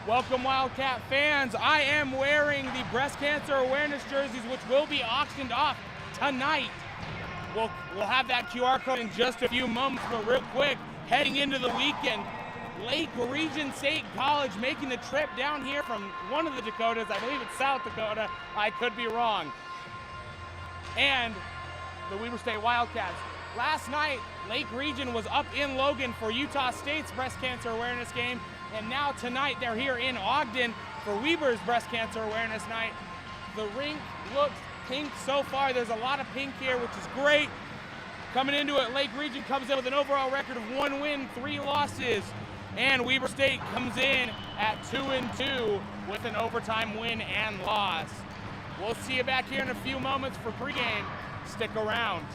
Welcome, Wildcat fans. I am wearing the breast cancer awareness jerseys, which will be auctioned off tonight. We'll have that QR code in just a few moments, but real quick, heading into the weekend, Lake Region State College making the trip down here from one of the Dakotas. I believe it's South Dakota. I could be wrong. And the Weber State Wildcats. Last night, Lake Region was up in Logan for Utah State's breast cancer awareness game, and now tonight they're here in Ogden for Weber's breast cancer awareness night. The rink looks pink so far. There's a lot of pink here, which is great. Coming into it, Lake Region comes in with an overall record of 1 win, 3 losses, and Weber State comes in at 2-2 with an overtime win and loss. We'll see you back here in a few moments for pregame. Stick around.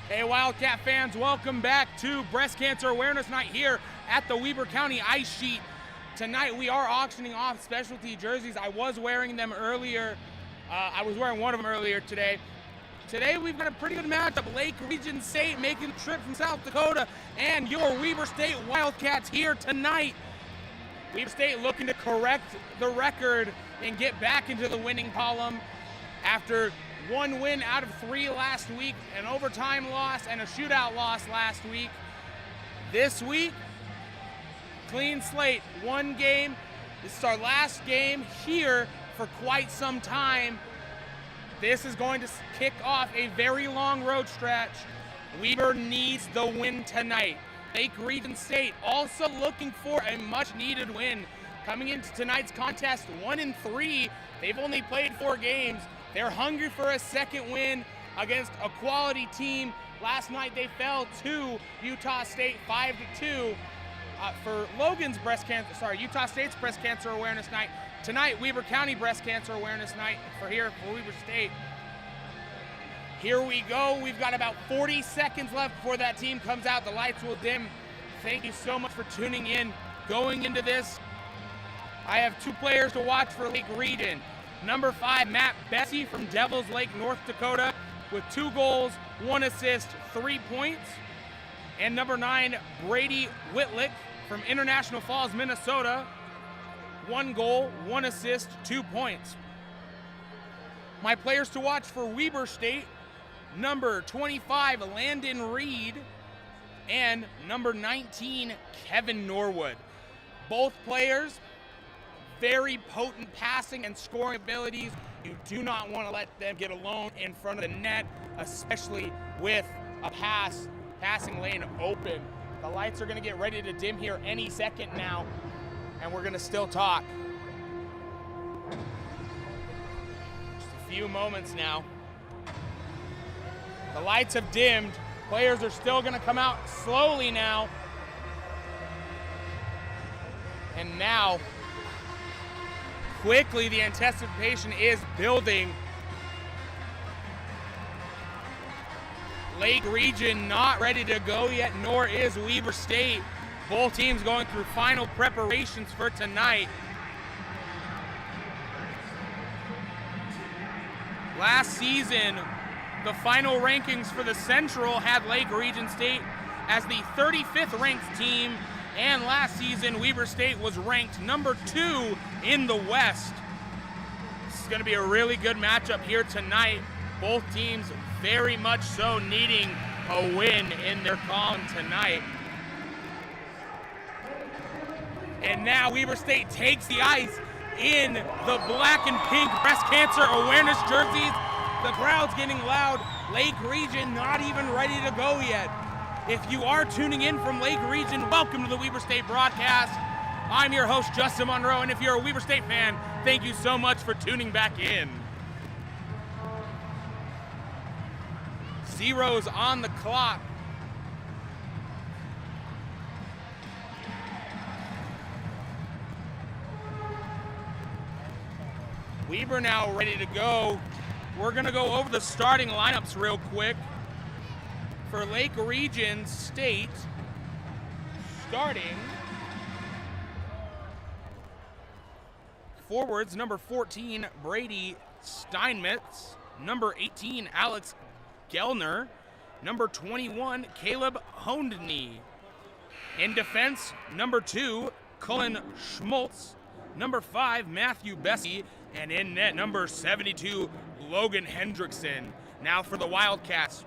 Hey Wildcat fans, welcome back to Breast Cancer Awareness Night here at the Weber County Ice Sheet. Tonight we are auctioning off specialty jerseys. I was wearing them earlier. I was wearing one of them earlier today. Today we've got a pretty good matchup. Lake Region State making the trip from South Dakota and your Weber State Wildcats here tonight. Weber State looking to correct the record and get back into the winning column after one win out of 3 last week, an overtime loss and a shootout loss last week. This week, clean slate, 1 game. This is our last game here for quite some time. This is going to kick off a very long road stretch. Weber needs the win tonight. Lake Region State also looking for a much needed win. Coming into tonight's contest 1-3, they've only played 4 games. They're hungry for a second win against a quality team. Last night they fell to Utah State 5-2 for Utah State's Breast Cancer Awareness Night. Tonight, Weber County Breast Cancer Awareness Night for Weber State. Here we go. We've got about 40 seconds left before that team comes out. The lights will dim. Thank you so much for tuning in. Going into this, I have 2 players to watch for Lake Region. Number 5, Matt Bessie from Devils Lake, North Dakota, with 2 goals, 1 assist, 3 points. And number 9, Brady Whitlick from International Falls, Minnesota, 1 goal, 1 assist, 2 points. My players to watch for Weber State, number 25, Landon Reed, and number 19, Kevin Norwood. Both players, very potent passing and scoring abilities. You do not want to let them get alone in front of the net, especially with a passing lane open. The lights are going to get ready to dim here any second now, and we're going to still talk. Just a few moments now. The lights have dimmed. Players are still going to come out slowly now. And now, quickly, the anticipation is building. Lake Region not ready to go yet, nor is Weber State. Both teams going through final preparations for tonight. Last season, the final rankings for the Central had Lake Region State as the 35th ranked team, and last season Weber State was ranked number 2 in the West. This is going to be a really good matchup here tonight. Both teams very much so needing a win in their column tonight. And now Weber State takes the ice in the black and pink breast cancer awareness jerseys. The crowd's getting loud. Lake Region not even ready to go yet. If you are tuning in from Lake Region, welcome to the Weber State broadcast. I'm your host, Justin Monroe, and if you're a Weber State fan, thank you so much for tuning back in. Zeros on the clock. Weber now ready to go. We're going to go over the starting lineups real quick. For Lake Region State, starting forwards, number 14, Brady Steinmetz, number 18, Alex Gellner, number 21, Caleb Hondney. In defense, number 2, Cullen Schmoltz, number 5, Matthew Bessie, and in net, number 72, Logan Hendrickson. Now for the Wildcats,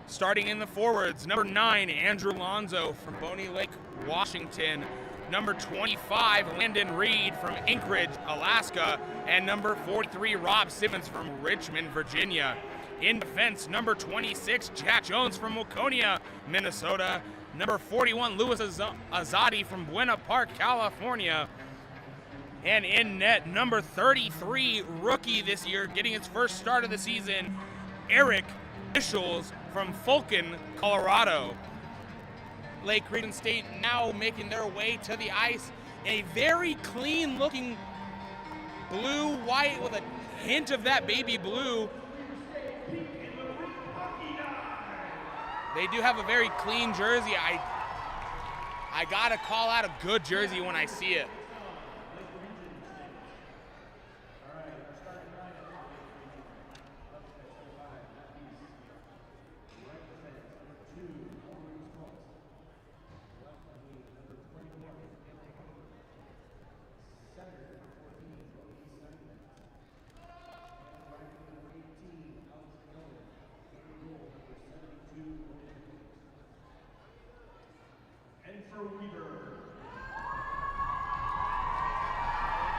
starting in the forwards, number 9, Andrew Lonzo from Boney Lake, Washington, number 25, Landon Reed from Anchorage, Alaska, and number 43, Rob Simmons from Richmond, Virginia. In defense, number 26, Jack Jones from Waconia, Minnesota, number 41, Louis Azadi from Buena Park, California. And in net, number 33, rookie this year, getting his first start of the season, Eric Michels from Fulton, Colorado. Lake Region State now making their way to the ice. A very clean looking blue-white with a hint of that baby blue. They do have a very clean jersey. I gotta call out a good jersey when I see it.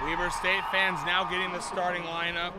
Weber State fans now getting the starting lineup.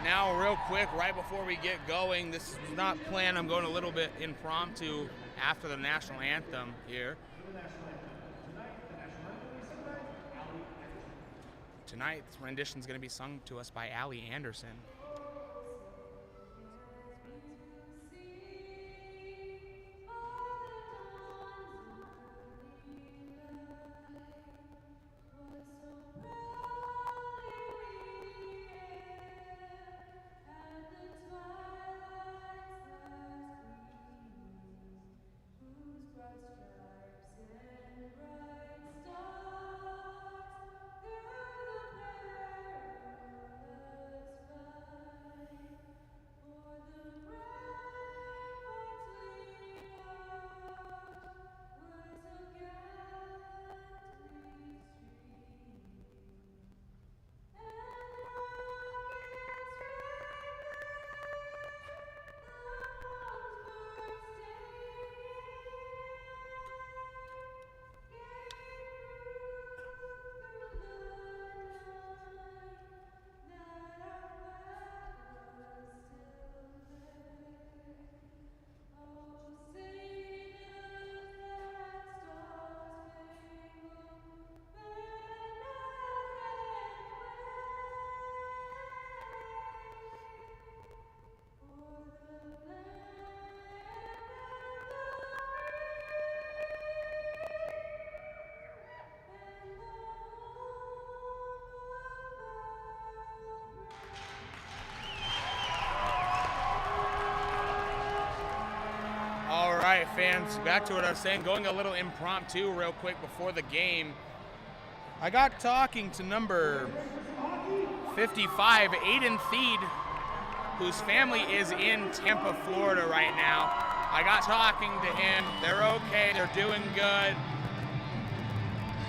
Now, real quick, right before we get going, this is not planned. I'm going a little bit impromptu after the national anthem here. Tonight's rendition is going to be sung to us by Allie Anderson. All right, fans, back to what I was saying, going a little impromptu real quick before the game. I got talking to number 55, Aiden Theed, whose family is in Tampa, Florida right now. I got talking to him. They're okay. They're doing good.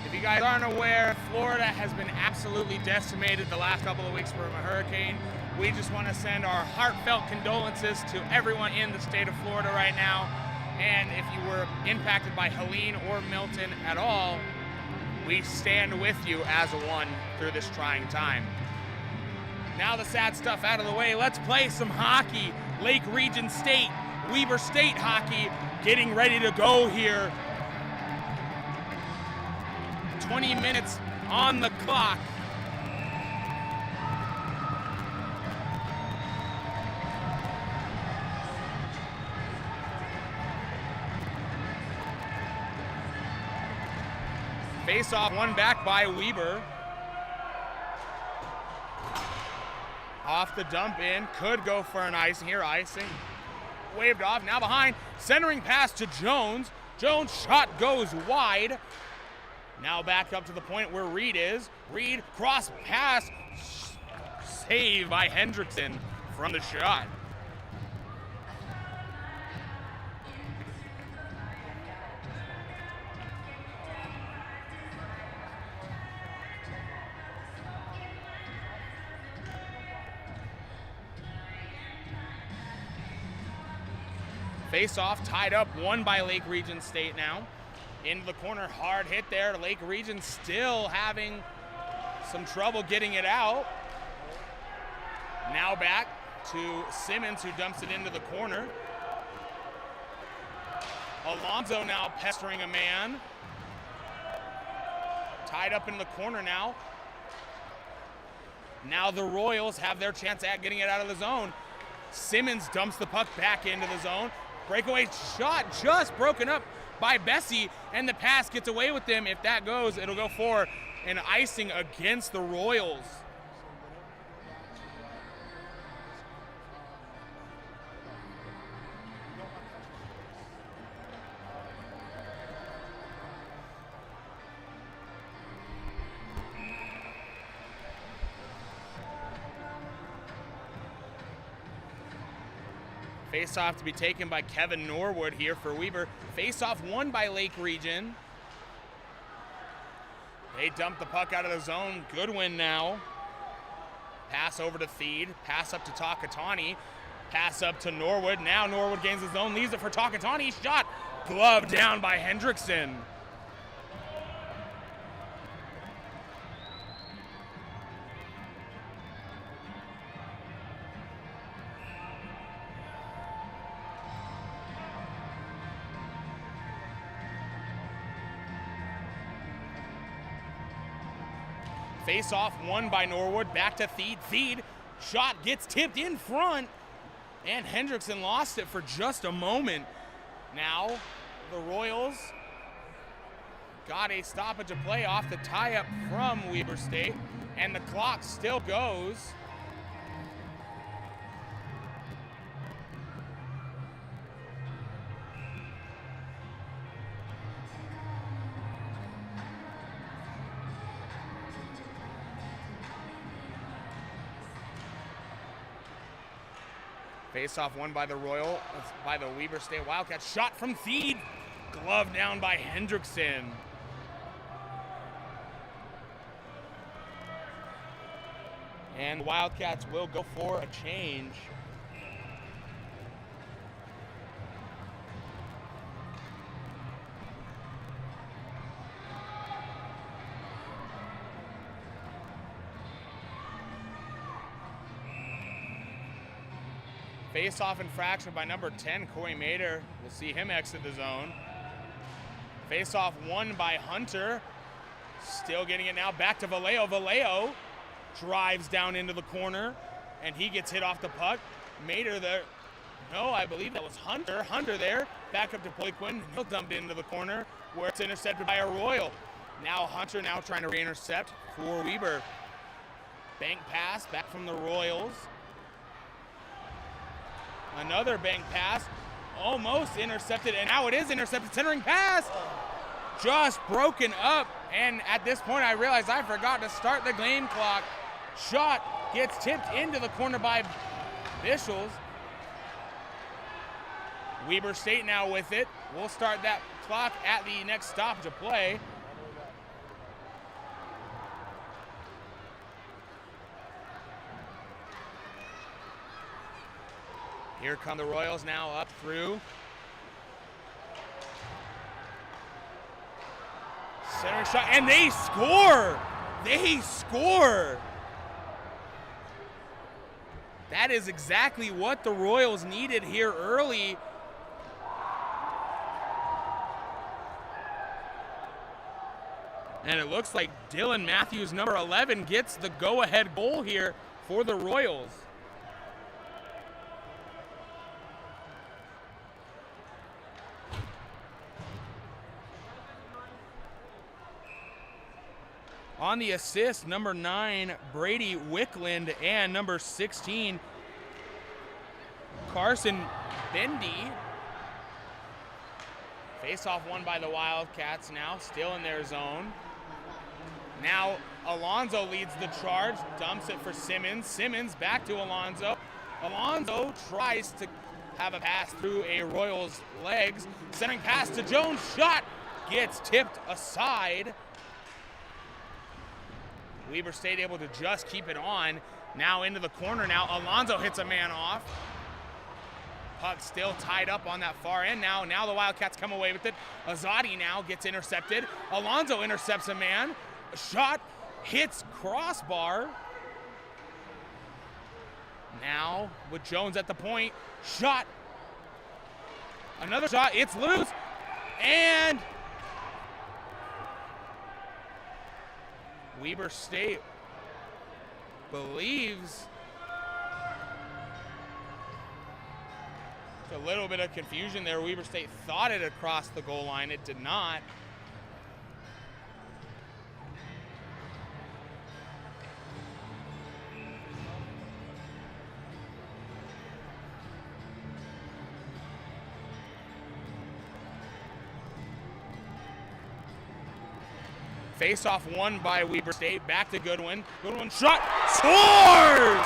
If you guys aren't aware, Florida has been absolutely decimated the last couple of weeks from a hurricane. We just want to send our heartfelt condolences to everyone in the state of Florida right now. And if you were impacted by Helene or Milton at all, we stand with you as one through this trying time. Now the sad stuff out of the way, let's play some hockey. Lake Region State, Weber State hockey getting ready to go here. 20 minutes on the clock. Face-off won back by Weber. Off the dump in, could go for an icing here, icing. Waved off, now behind, centering pass to Jones. Jones' shot goes wide. Now back up to the point where Reed is. Reed, cross pass, save by Hendrickson from the shot. Face-off tied up, won by Lake Region State now. Into the corner, hard hit there. Lake Region still having some trouble getting it out. Now back to Simmons, who dumps it into the corner. Alonzo now pestering a man. Tied up in the corner now. Now the Royals have their chance at getting it out of the zone. Simmons dumps the puck back into the zone. Breakaway shot just broken up by Bessie, and the pass gets away with them. If that goes, it'll go for an icing against the Royals. Face-off to be taken by Kevin Norwood here for Weber. Face-off won by Lake Region. They dump the puck out of the zone. Goodwin now. Pass over to Theed. Pass up to Takatani. Pass up to Norwood. Now Norwood gains his zone. Leaves it for Takatani. Shot. Glove down by Hendrickson. Face-off won by Norwood. Back to Theed. Theed. Shot gets tipped in front. And Hendrickson lost it for just a moment. Now the Royals got a stoppage of play off the tie-up from Weber State. And the clock still goes. Face-off won by the Weber State Wildcats. Shot from Theed. Glove down by Hendrickson. And the Wildcats will go for a change. Face-off infraction by number 10, Corey Mader. We'll see him exit the zone. Face-off won by Hunter. Still getting it now back to Vallejo. Vallejo drives down into the corner, and he gets hit off the puck. Mader there. No, I believe that was Hunter. Hunter there. Back up to Poliquin. He'll dump into the corner where it's intercepted by a Royal. Now Hunter now trying to re-intercept for Weber. Bank pass back from the Royals. Another bank pass, almost intercepted, and now it is intercepted. Centering pass, just broken up. And at this point, I realized I forgot to start the game clock. Shot gets tipped into the corner by Bischels. Weber State now with it. We'll start that clock at the next stoppage of play. Here come the Royals now up through. Center shot, and they score! They score! That is exactly what the Royals needed here early. And it looks like Dylan Matthews, number 11, gets the go-ahead goal here for the Royals. On the assist, number 9, Brady Wickland, and number 16, Carson Bendy. Face-off won by the Wildcats now, still in their zone. Now Alonzo leads the charge, dumps it for Simmons. Simmons back to Alonzo. Alonzo tries to have a pass through a Royals' legs. Centering pass to Jones, shot gets tipped aside. Weber State able to just keep it on. Now into the corner now. Alonzo hits a man off. puck still tied up on that far end now. Now the Wildcats come away with it. Azadi now gets intercepted. Alonso intercepts a man. A shot hits crossbar. Now with Jones at the point. Shot. Another shot. It's loose. And Weber State believes a little bit of confusion there. Weber State thought it had crossed the goal line. It did not. Face-off won by Weber State. Back to Goodwin. Goodwin shot. Scores!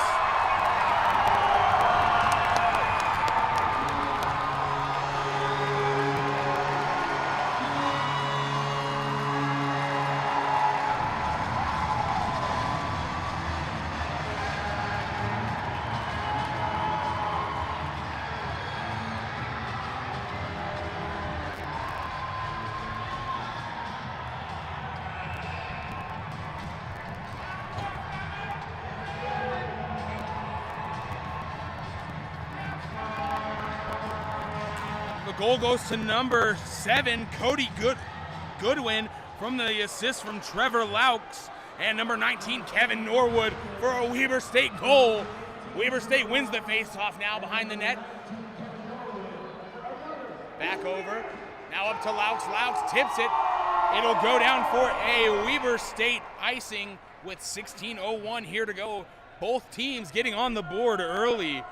The goal goes to number 7, Cody Goodwin, from the assist from Trevor Laux, and number 19, Kevin Norwood, for a Weber State goal. Weber State wins the face-off now behind the net. Back over, now up to Laux. Laux tips it. It'll go down for a Weber State icing with 16:01 here to go. Both teams getting on the board early.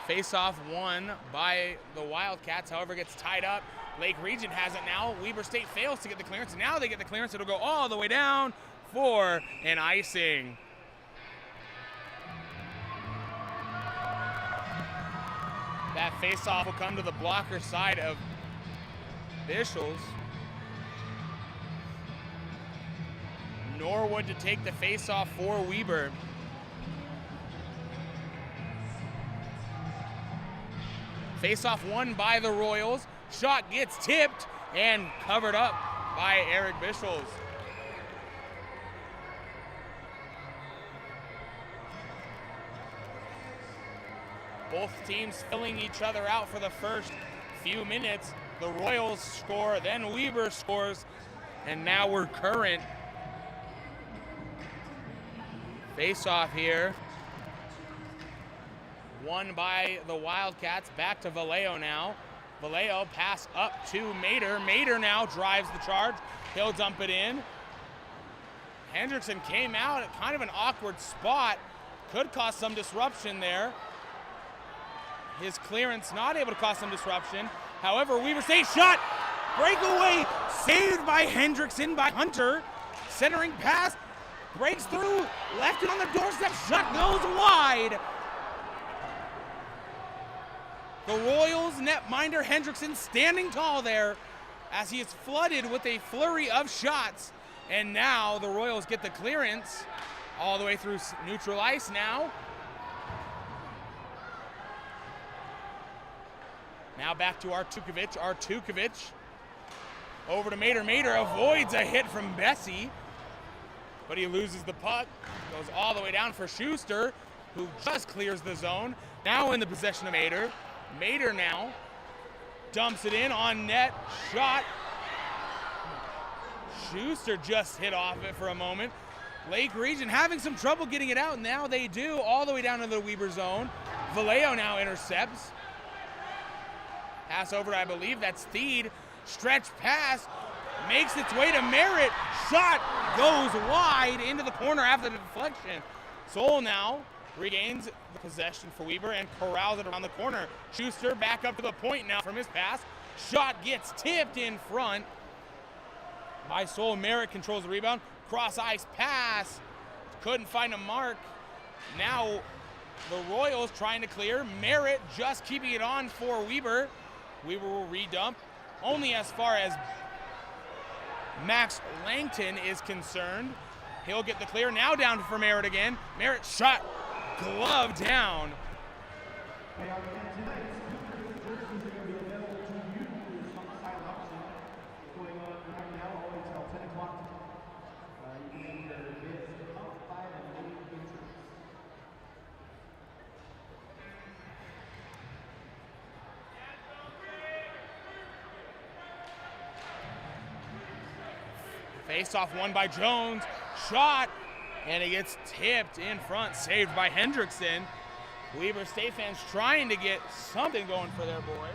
Face-off won by the Wildcats, however, gets tied up. Lake Region has it now. Weber State fails to get the clearance. Now they get the clearance. It'll go all the way down for an icing. That face-off will come to the blocker side of Bischels. Norwood to take the face-off for Weber. Face-off won by the Royals. Shot gets tipped and covered up by Eric Bischels. Both teams filling each other out for the first few minutes. The Royals score, then Weber scores, and now we're current. Face-off here. Won by the Wildcats. Back to Vallejo now. Vallejo pass up to Mader. Mader now drives the charge. He'll dump it in. Hendrickson came out at kind of an awkward spot. Could cause some disruption there. His clearance not able to cause some disruption. However, Weber State shot. Breakaway saved by Hendrickson by Hunter. Centering pass. Breaks through. Left it on the doorstep. Shot goes wide. The Royals netminder Hendrickson standing tall there as he is flooded with a flurry of shots. And now the Royals get the clearance all the way through neutral ice now. Now back to Artukovic. Artukovic over to Mader. Mader avoids a hit from Bessie, but he loses the puck. Goes all the way down for Schuster, who just clears the zone. Now in the possession of Mader. Mader now dumps it in on net. Shot. Schuster just hit off it for a moment. Lake Region having some trouble getting it out. Now they do, all the way down to the Weber zone. Vallejo now intercepts. Pass over to, I believe that's Theed. Stretch pass. Makes its way to Merritt. Shot goes wide into the corner after the deflection. Soul now regains the possession for Weber and corrals it around the corner. Schuster back up to the point now from his pass. Shot gets tipped in front by Soul. Merritt controls the rebound. cross ice pass. Couldn't find a mark. Now the Royals trying to clear. Merritt just keeping it on for Weber. Weber will redump only as far as Max Langton is concerned. He'll get the clear. Now down for Merritt again. Merritt shot, glove down. Face-off won by Jones, shot, and it gets tipped in front, saved by Hendrickson. Weber State fans trying to get something going for their boys.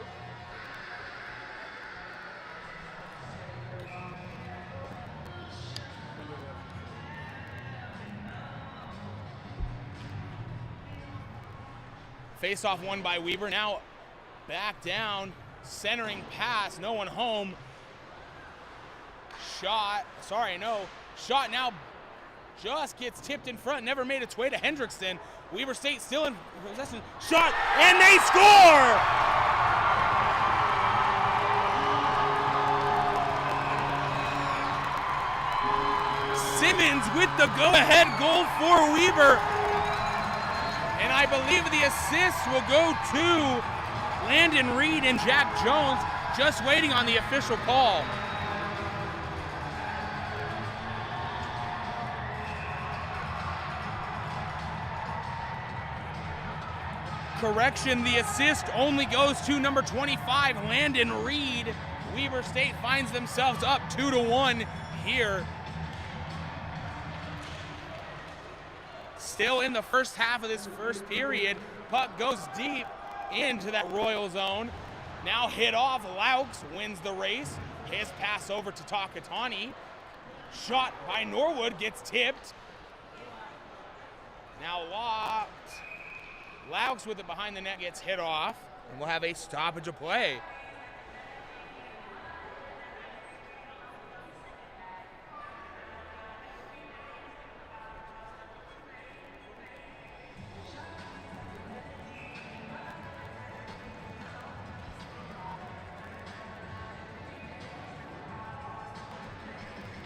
Face-off won by Weber, now back down, centering pass, no one home. Shot now just gets tipped in front, never made its way to Hendrickson. Weber State still in possession. Shot, and they score! Simmons with the go-ahead goal for Weber. And I believe the assist will go to Landon Reed and Jack Jones, just waiting on the official call. Correction, the assist only goes to number 25, Landon Reed. Weber State finds themselves up 2-1 here. Still in the first half of this first period. Puck goes deep into that Royal zone. Now hit off, Laux wins the race. His pass over to Takatani. Shot by Norwood, gets tipped. Now locked. Laux with it behind the net gets hit off, and we'll have a stoppage of play.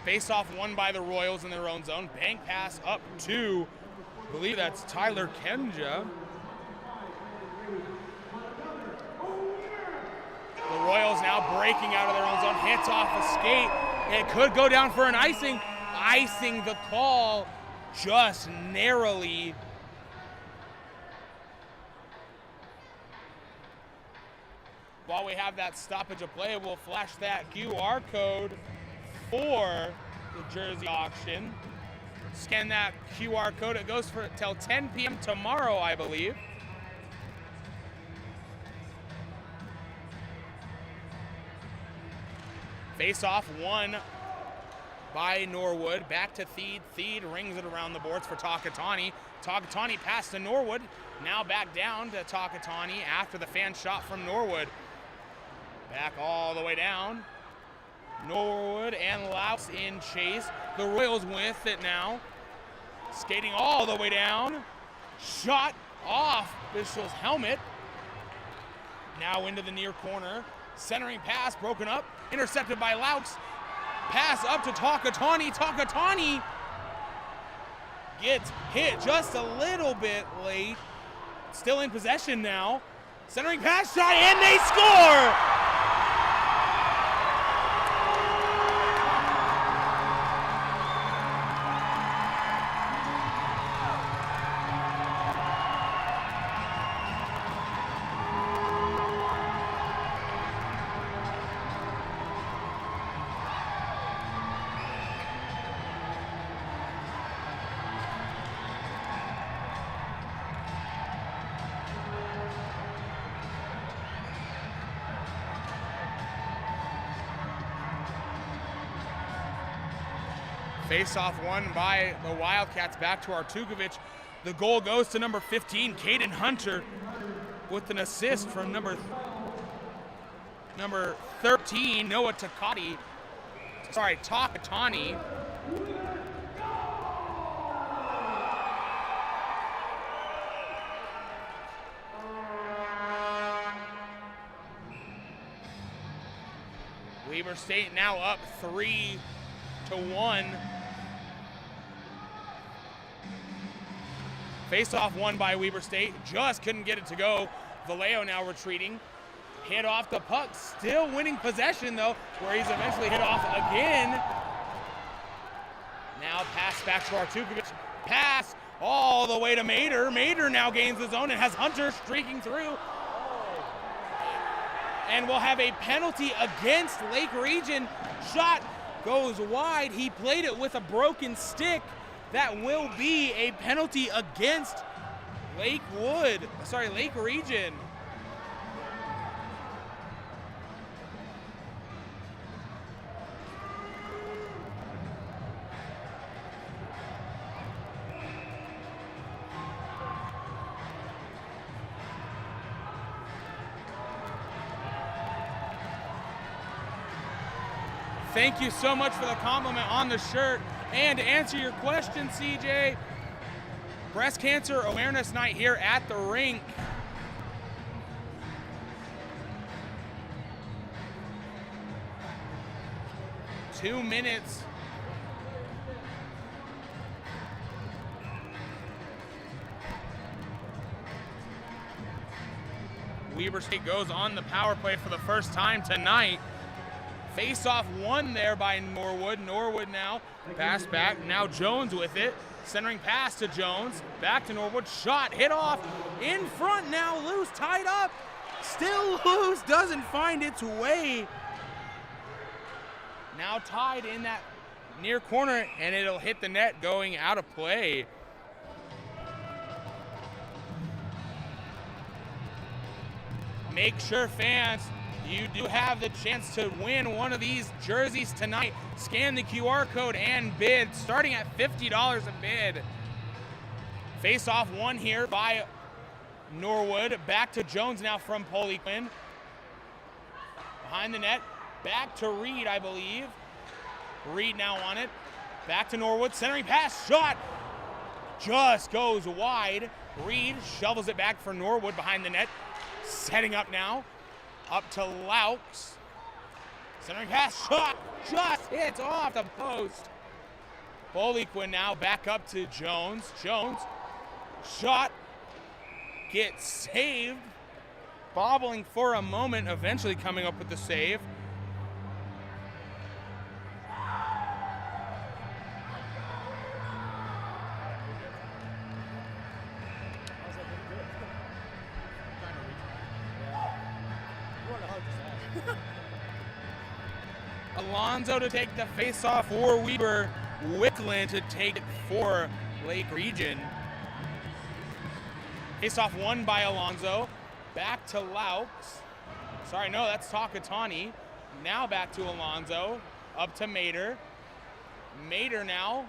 Face-off won by the Royals in their own zone. Bank pass up to, I believe that's Tyler Kenja. The Royals now breaking out of their own zone, hits off a skate. It could go down for an icing. Icing the call just narrowly. While we have that stoppage of play, we'll flash that QR code for the jersey auction. Scan that QR code. It goes for till 10 p.m. tomorrow, I believe. Face-off won by Norwood. Back to Theed. Theed rings it around the boards for Takatani. Takatani passed to Norwood. Now back down to Takatani after the fan shot from Norwood. Back all the way down. Norwood and Laux in chase. The Royals with it now. Skating all the way down. Shot off Bishop's helmet. Now into the near corner. Centering pass broken up. Intercepted by Laux. Pass up to Takatani. Takatani gets hit just a little bit late. Still in possession now. Centering pass shot, and they score! Face-off won by the Wildcats. Back to Artukovic. The goal goes to number 15, Caden Hunter, with an assist from number 13, Noah Takatani. Weber State now up 3-1. Face-off won by Weber State. Just couldn't get it to go. Vallejo now retreating. Hit off the puck. Still winning possession, though, where he's eventually hit off again. Now pass back to Artukovic. Pass all the way to Mader. Mader now gains his own and has Hunter streaking through. And we'll have a penalty against Lake Region. Shot goes wide. He played it with a broken stick. That will be a penalty against Lake Region. Thank you so much for the compliment on the shirt. And to answer your question, CJ, Breast Cancer Awareness Night here at the rink. Two minutes. Weber State goes on the power play for the first time tonight. Face-off won there by Norwood. Norwood now pass back. Now Jones with it. Centering pass to Jones. Back to Norwood. Shot hit off. In front now. Loose. Tied up. Still loose. Doesn't find its way. Now tied in that near corner, and it'll hit the net going out of play. Make sure, fans, you do have the chance to win one of these jerseys tonight. Scan the QR code and bid, starting at $50 a bid. Face-off won here by Norwood. Back to Jones now from Poliquin. Behind the net, back to Reed, I believe. Reed now on it. Back to Norwood, centering pass, shot. Just goes wide. Reed shovels it back for Norwood behind the net. Setting up now. Up to Laux. Centering pass, shot, just hits off the post. Poliquin now back up to Jones. Jones, shot, gets saved. Bobbling for a moment, eventually coming up with the save. Alonzo to take the face-off for Weber. Wickland to take it for Lake Region. Face-off won by Alonzo. Back to Laux. Sorry, no, that's Takatani. Now back to Alonzo. Up to Mader. Mader now.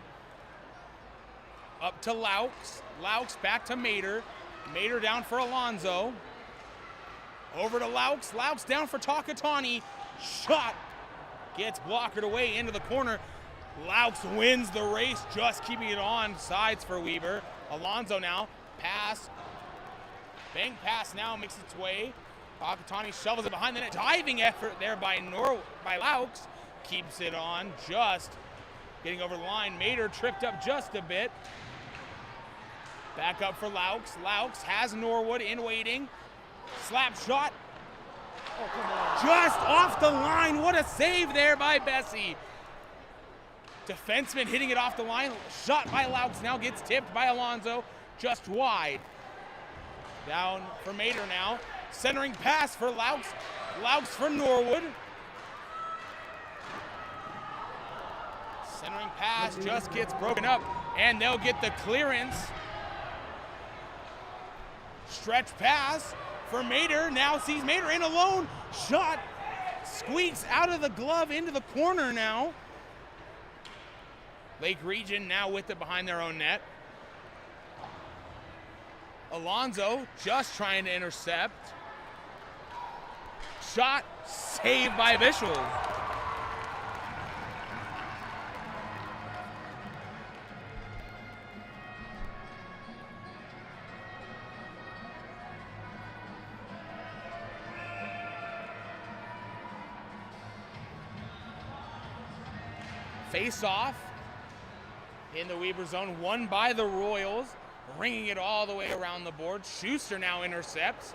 Up to Laux. Laux back to Mader. Mader down for Alonzo. Over to Laux. Laux down for Takatani. Shot. Gets blockered away into the corner. Laux wins the race, just keeping it on sides for Weber. Alonzo now, pass. Bank pass now makes its way. Takatani shovels it behind the net. Diving effort there by Laux. Keeps it on, just getting over the line. Mader tripped up just a bit. Back up for Laux. Laux has Norwood in waiting. Slap shot. Oh, come on. Just off the line. What a save there by Bessie. Defenseman hitting it off the line. Shot by Laux now gets tipped by Alonzo. Just wide. Down for Mader now. Centering pass for Laux. Laux for Norwood. Centering pass just gets broken up, and they'll get the clearance. Stretch pass for Mader. Now sees Mader in alone. Shot squeaks out of the glove into the corner now. Lake Region now with it behind their own net. Alonzo just trying to intercept. Shot saved by Bishop. Face off in the Weber zone, won by the Royals, ringing it all the way around the board. Schuster now intercepts.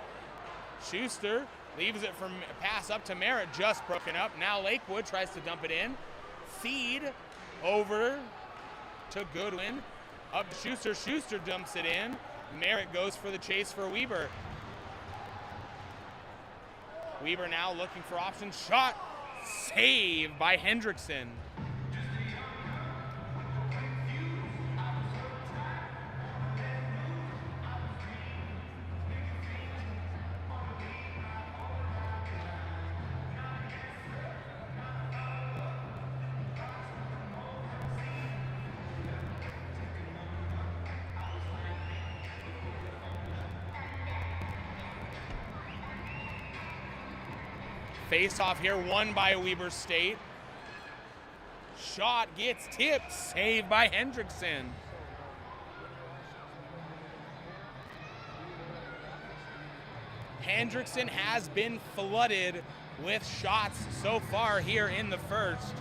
Schuster leaves it for pass up to Merritt, just broken up. Now Lakewood tries to dump it in. Feed over to Goodwin. Up to Schuster. Schuster dumps it in. Merritt goes for the chase for Weber. Weber now looking for options. Shot saved by Hendrickson. Face off here, won by Weber State. Shot gets tipped, saved by Hendrickson. Hendrickson has been flooded with shots so far here in the first.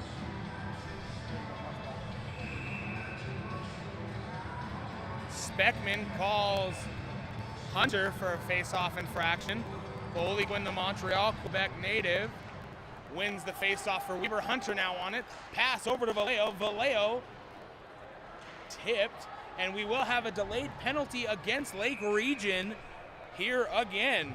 Speckman calls Hunter for a face-off infraction. Poliquin, the Montreal, Quebec native, wins the face-off for Weber. Hunter now on it. Pass over to Vallejo. Vallejo tipped, and we will have a delayed penalty against Lake Region here again.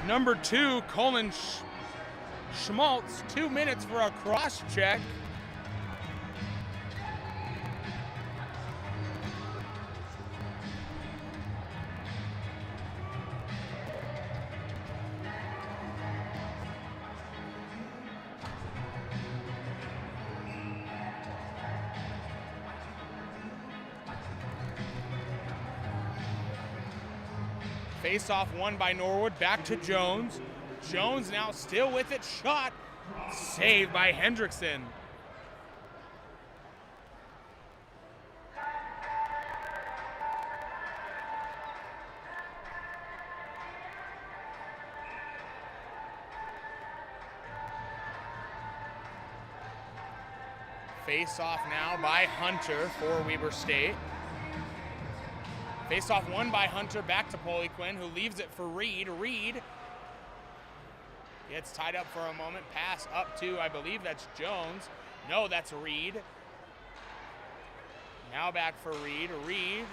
Number 2, Colin Schmaltz, 2 minutes for a cross check. Face-off won by Norwood, back to Jones. Jones now still with it, shot, saved by Hendrickson. Face-off now by Hunter for Weber State. Face-off won by Hunter, back to Poliquin, who leaves it for Reed. Reed gets tied up for a moment. Pass up to, I believe that's Jones. No, that's Reed. Now back for Reed. Reed,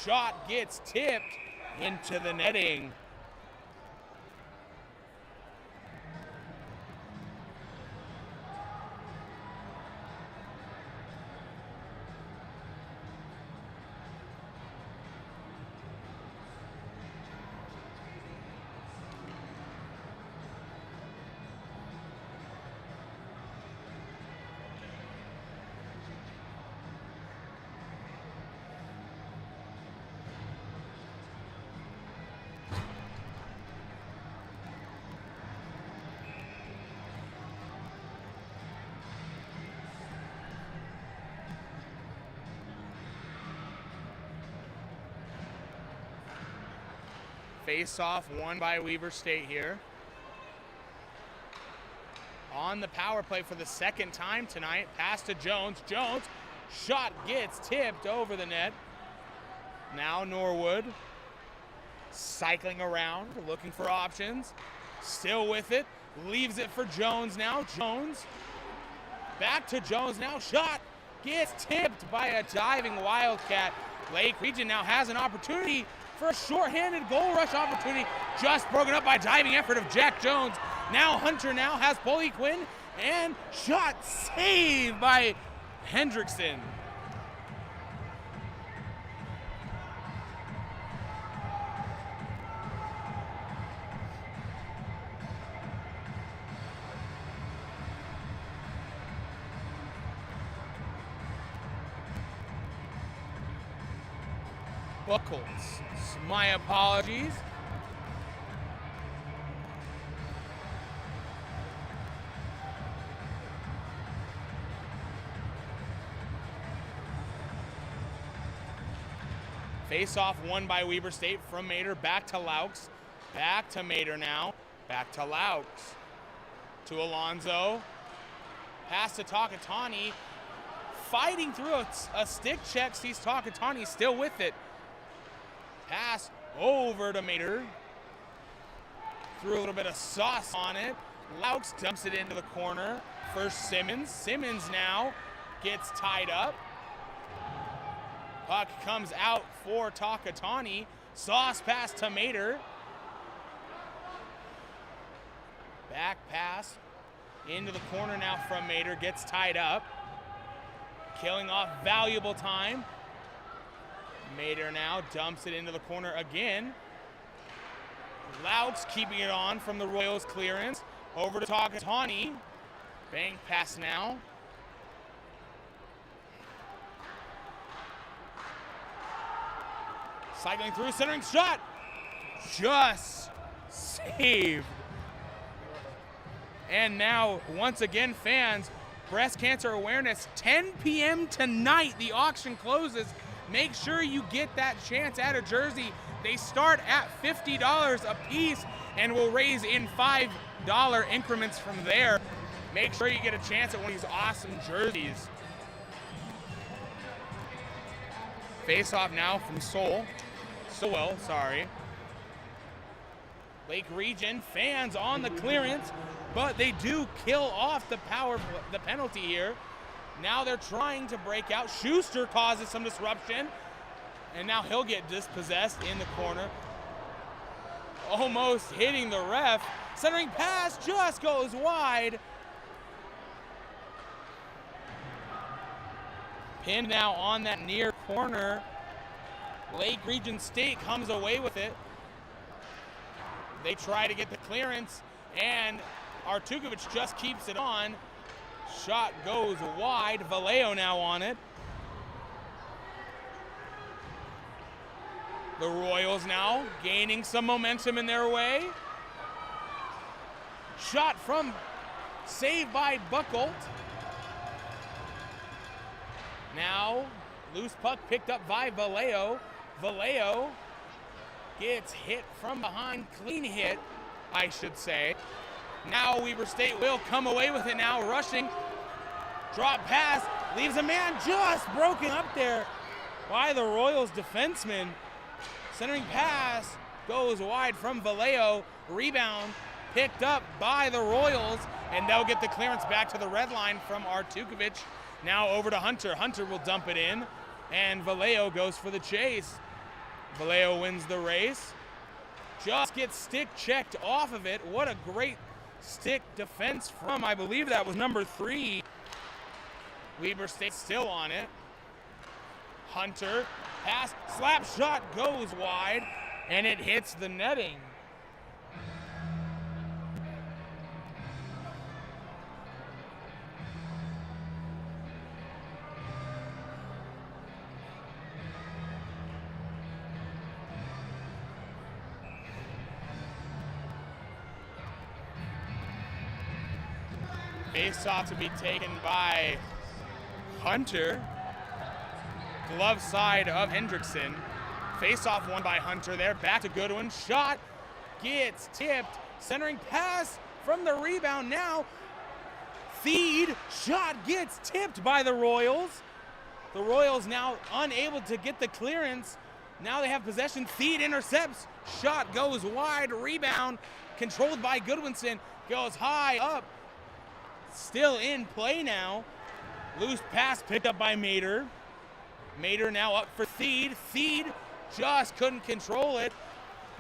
shot gets tipped into the netting. Face-off won by Weber State here. On the power play for the second time tonight. Pass to Jones. Jones, shot gets tipped over the net. Now Norwood cycling around, looking for options. Still with it. Leaves it for Jones now. Jones, back to Jones now. Shot gets tipped by a diving Wildcat. Lake Region now has an opportunity for a shorthanded goal rush opportunity, just broken up by diving effort of Jack Jones. Now Hunter now has Poliquin, and shot saved by Hendrickson. Buckles, my apologies. Face-off won by Weber State from Mater, back to Laux. Back to Mater now, back to Laux. To Alonzo, pass to Takatani. Fighting through a stick check, sees Takatani still with it. Pass over to Mater. Threw a little bit of sauce on it. Laux dumps it into the corner for Simmons. Simmons now gets tied up. Puck comes out for Takatani. Sauce pass to Mater. Back pass into the corner now from Mater. Gets tied up. Killing off valuable time. Mater now dumps it into the corner again. Laux keeping it on from the Royals clearance. Over to Takatani. Bank pass now. Cycling through, centering shot. Just saved. And now, once again, fans, breast cancer awareness, 10 p.m. tonight, the auction closes. Make sure you get that chance at a jersey. They start at $50 a piece and will raise in $5 increments from there. Make sure you get a chance at one of these awesome jerseys. Face off now from Sowell, sorry. Lake Region fans on the clearance, but they do kill off the penalty here. Now they're trying to break out. Schuster causes some disruption, and now he'll get dispossessed in the corner. Almost hitting the ref. Centering pass just goes wide. Pinned now on that near corner. Lake Region State comes away with it. They try to get the clearance, and Artukovic just keeps it on. Shot goes wide. Vallejo now on it. The Royals now gaining some momentum in their way. Shot from, saved by Buchholz. Now, loose puck picked up by Vallejo. Vallejo gets hit from behind, clean hit, I should say. Now Weber State will come away with it now, rushing. Drop pass, leaves a man just broken up there by the Royals defenseman. Centering pass goes wide from Vallejo. Rebound picked up by the Royals, and they'll get the clearance back to the red line from Artukovic. Now over to Hunter. Hunter will dump it in, and Vallejo goes for the chase. Vallejo wins the race. Just gets stick checked off of it. What a great stick defense from, I believe that was number 3. Weber State still on it. Hunter, pass, slap shot goes wide, and it hits the netting. Face-off to be taken by Hunter. Glove side of Hendrickson. Face-off won by Hunter there. Back to Goodwin. Shot gets tipped. Centering pass from the rebound now. Feed. Shot gets tipped by the Royals. The Royals now unable to get the clearance. Now they have possession. Feed intercepts. Shot goes wide. Rebound controlled by Goodwinson. Goes high up. Still in play now. Loose pass picked up by Mater. Mater now up for Feed. Feed just couldn't control it.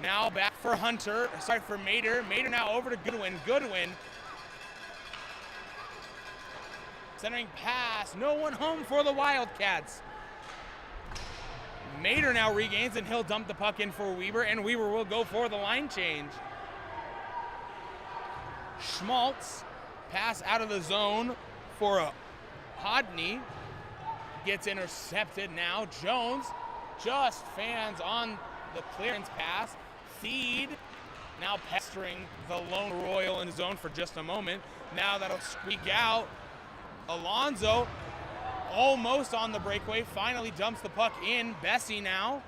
Now back for Hunter. Sorry, for Mater. Mater now over to Goodwin. Goodwin. Centering pass. No one home for the Wildcats. Mater now regains, and he'll dump the puck in for Weber, and Weber will go for the line change. Schmaltz. Pass out of the zone for a Hodney. Gets intercepted now. Jones just fans on the clearance pass. Feed now pestering the lone Royal in zone for just a moment. Now that'll squeak out. Alonzo almost on the breakaway. Finally dumps the puck in. Bessie now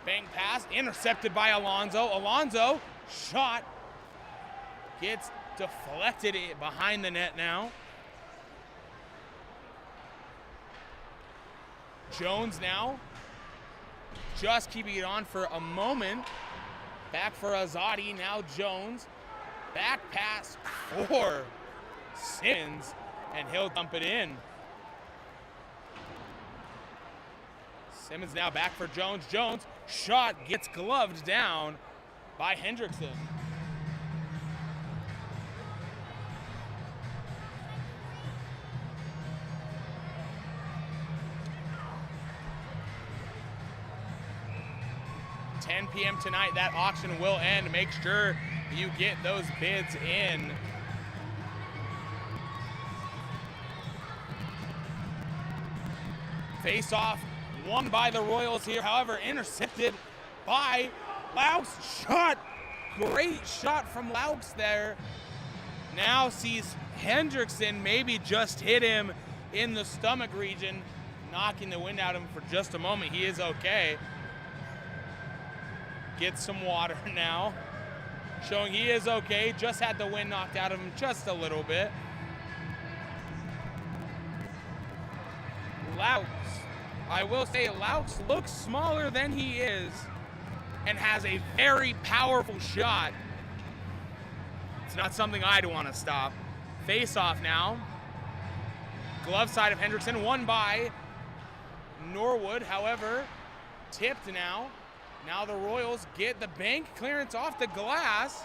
Bank pass intercepted by Alonso. Alonso shot gets deflected behind the net now. Jones now just keeping it on for a moment. Back for Azadi, now Jones. Back pass for Simmons, and he'll dump it in. Simmons now back for Jones. Jones, shot gets gloved down by Hendrickson. p.m. tonight, that auction will end. Make sure you get those bids in. Face off won by the Royals here, however, intercepted by Laux. Shot, great shot from Laux there. Now sees Hendrickson maybe just hit him in the stomach region, knocking the wind out of him for just a moment. He is okay. Gets some water now, showing he is okay. Just had the wind knocked out of him just a little bit. Laux, I will say Laux looks smaller than he is and has a very powerful shot. It's not something I'd want to stop. Face off now. Glove side of Hendrickson, won by Norwood, however, tipped now. Now the Royals get the bank clearance off the glass.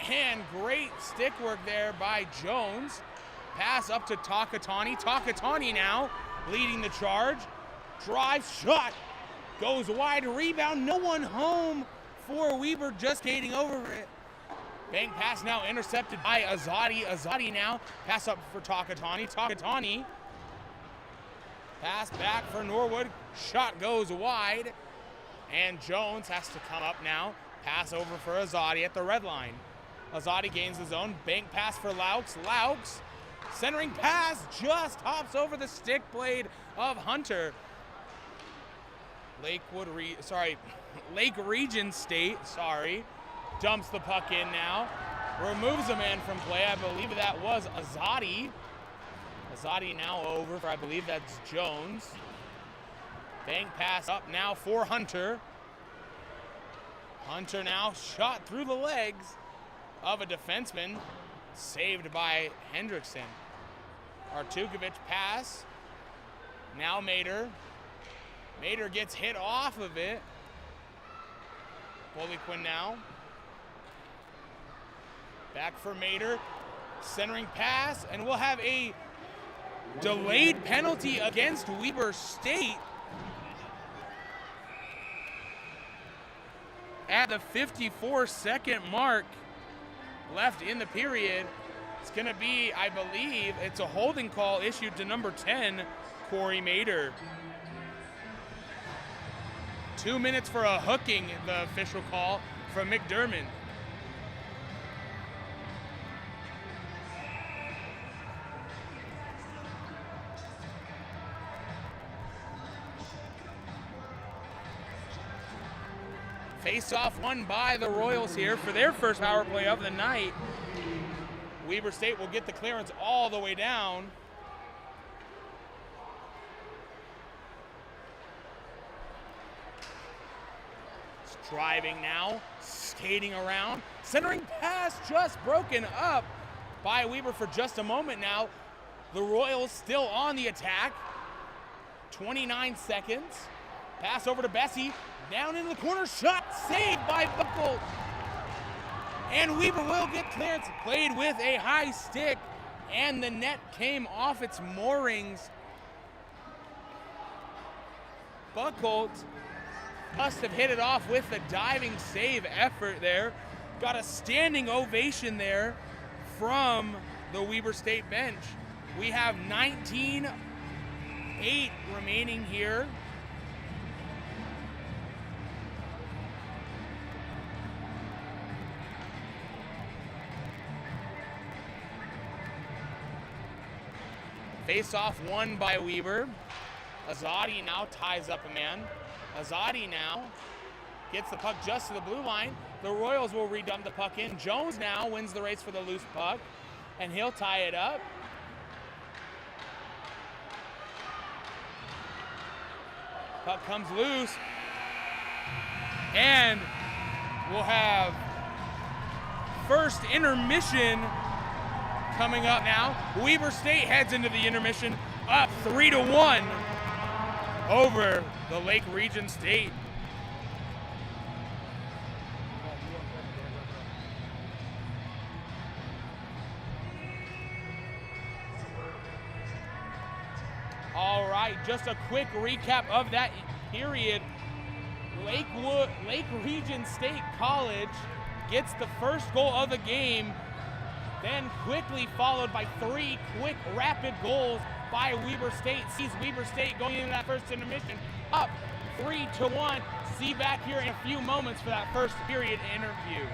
And great stick work there by Jones. Pass up to Takatani. Takatani now leading the charge. Drive shot. Goes wide. Rebound. No one home for Weber, just skating over it. Bank pass now intercepted by Azadi. Azadi now pass up for Takatani. Takatani. Pass back for Norwood. Shot goes wide. And Jones has to come up now. Pass over for Azadi at the red line. Azadi gains his own. Bank pass for Laux. Laux, centering pass, just hops over the stick blade of Hunter. Lake Region State, dumps the puck in now. Removes a man from play. I believe that was Azadi. Azadi now over for, I believe that's Jones. Bank pass up now for Hunter. Hunter now shot through the legs of a defenseman, saved by Hendrickson. Artukovic pass. Now Mater. Mater gets hit off of it. Poliquin now. Back for Mater. Centering pass, and we'll have a delayed penalty against Weber State. At the 54-second mark left in the period, it's going to be, I believe, it's a holding call issued to number 10, Corey Mater. 2 minutes for a hooking, the official call from McDermott. Face-off won by the Royals here for their first power play of the night. Weber State will get the clearance all the way down. Driving now, skating around. Centering pass just broken up by Weber for just a moment now. The Royals still on the attack. 29 seconds. Pass over to Bessie. Down into the corner, shot saved by Buckle. And Weber will get clearance. Played with a high stick, and the net came off its moorings. Buckle must have hit it off with the diving save effort there. Got a standing ovation there from the Weber State bench. We have 19-8 remaining here. Face-off won by Weber. Azadi now ties up a man. Azadi now gets the puck just to the blue line. The Royals will redump the puck in. Jones now wins the race for the loose puck, and he'll tie it up. Puck comes loose, and we'll have first intermission coming up now. Weber State heads into the intermission up 3-1 over the Lake Region State. All right, just a quick recap of that period. Lake Region State College gets the first goal of the game, then quickly followed by 3 quick rapid goals by Weber State. Sees Weber State going into that first intermission up 3-1. See you back here in a few moments for that first period interview.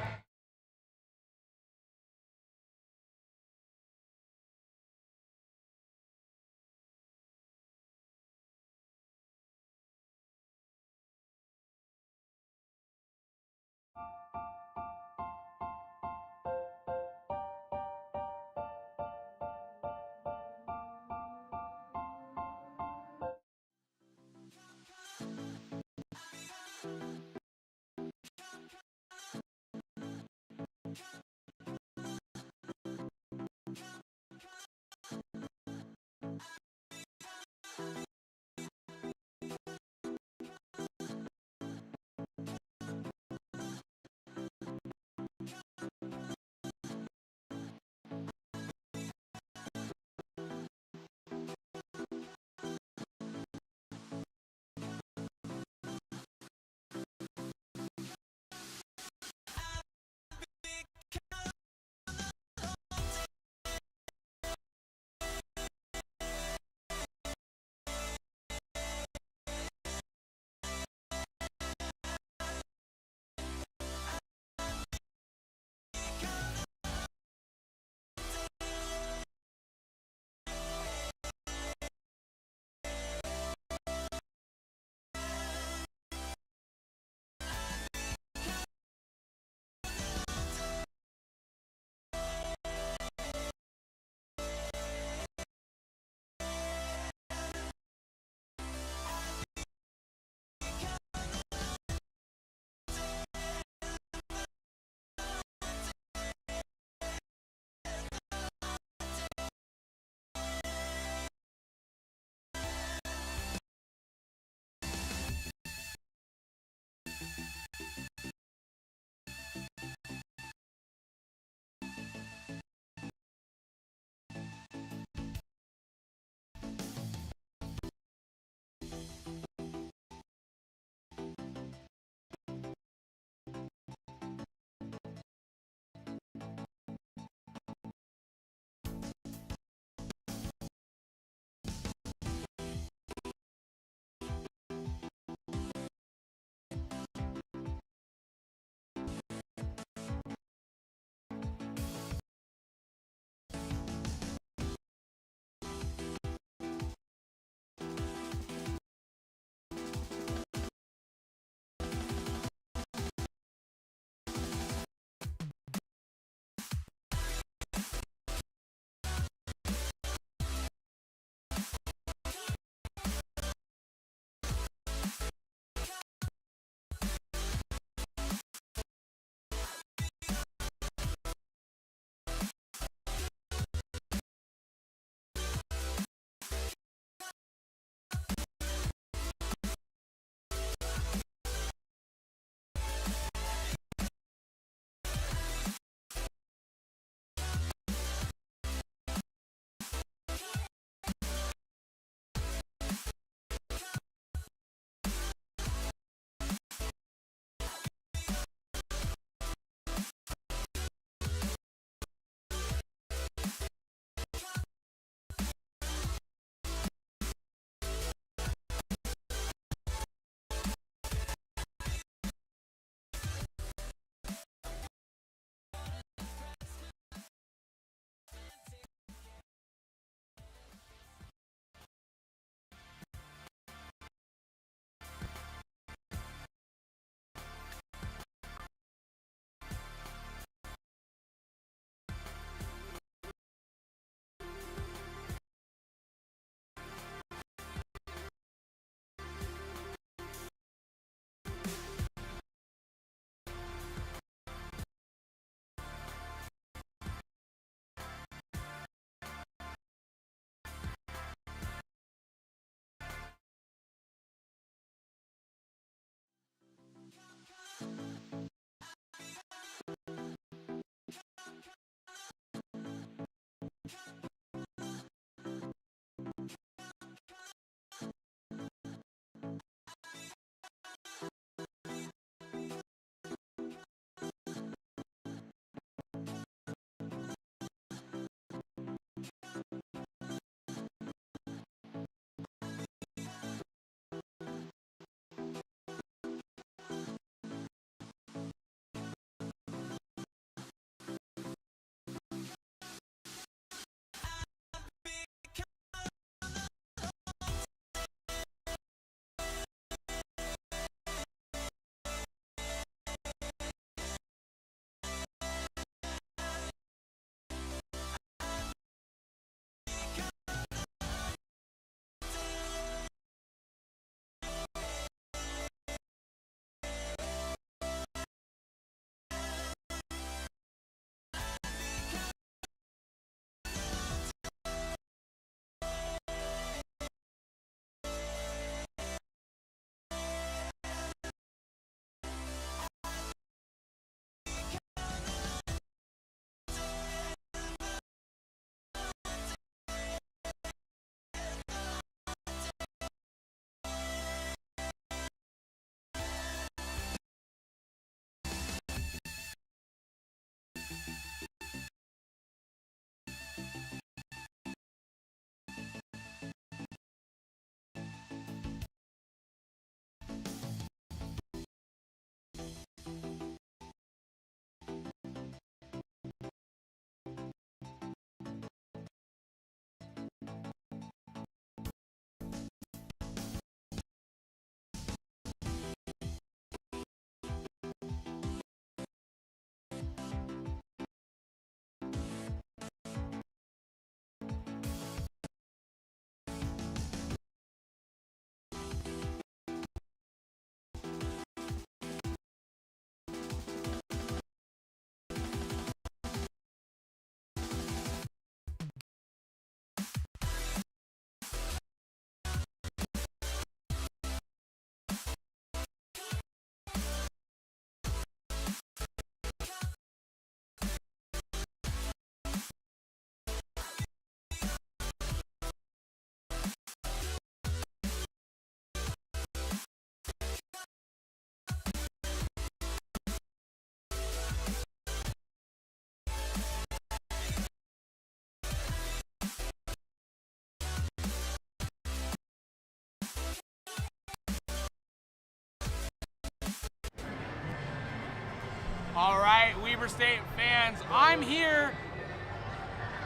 All right, Weber State fans, I'm here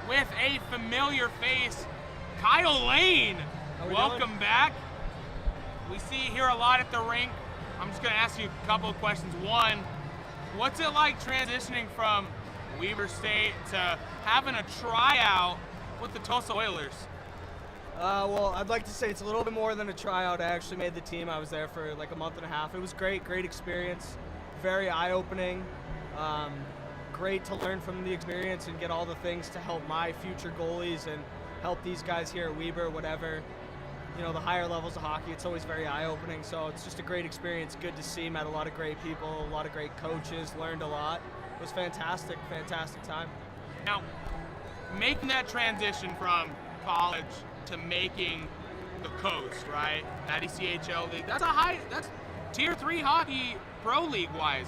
with a familiar face, Kyle Lane. Welcome back. We see you here a lot at the rink. I'm just gonna ask you a couple of questions. One, what's it like transitioning from Weber State to having a tryout with the Tulsa Oilers? Well, I'd like to say it's a little bit more than a tryout. I actually made the team. I was there for like a month and a half. It was great experience, very eye-opening. Great to learn from the experience and get all the things to help my future goalies and help these guys here at Weber, whatever, you know, the higher levels of hockey. It's always very eye-opening, so it's just a great experience. Good to see, met a lot of great people, a lot of great coaches, learned a lot. It was fantastic time. Now, making that transition from college to making the coast, right? That ECHL league, that's tier 3 hockey pro league wise.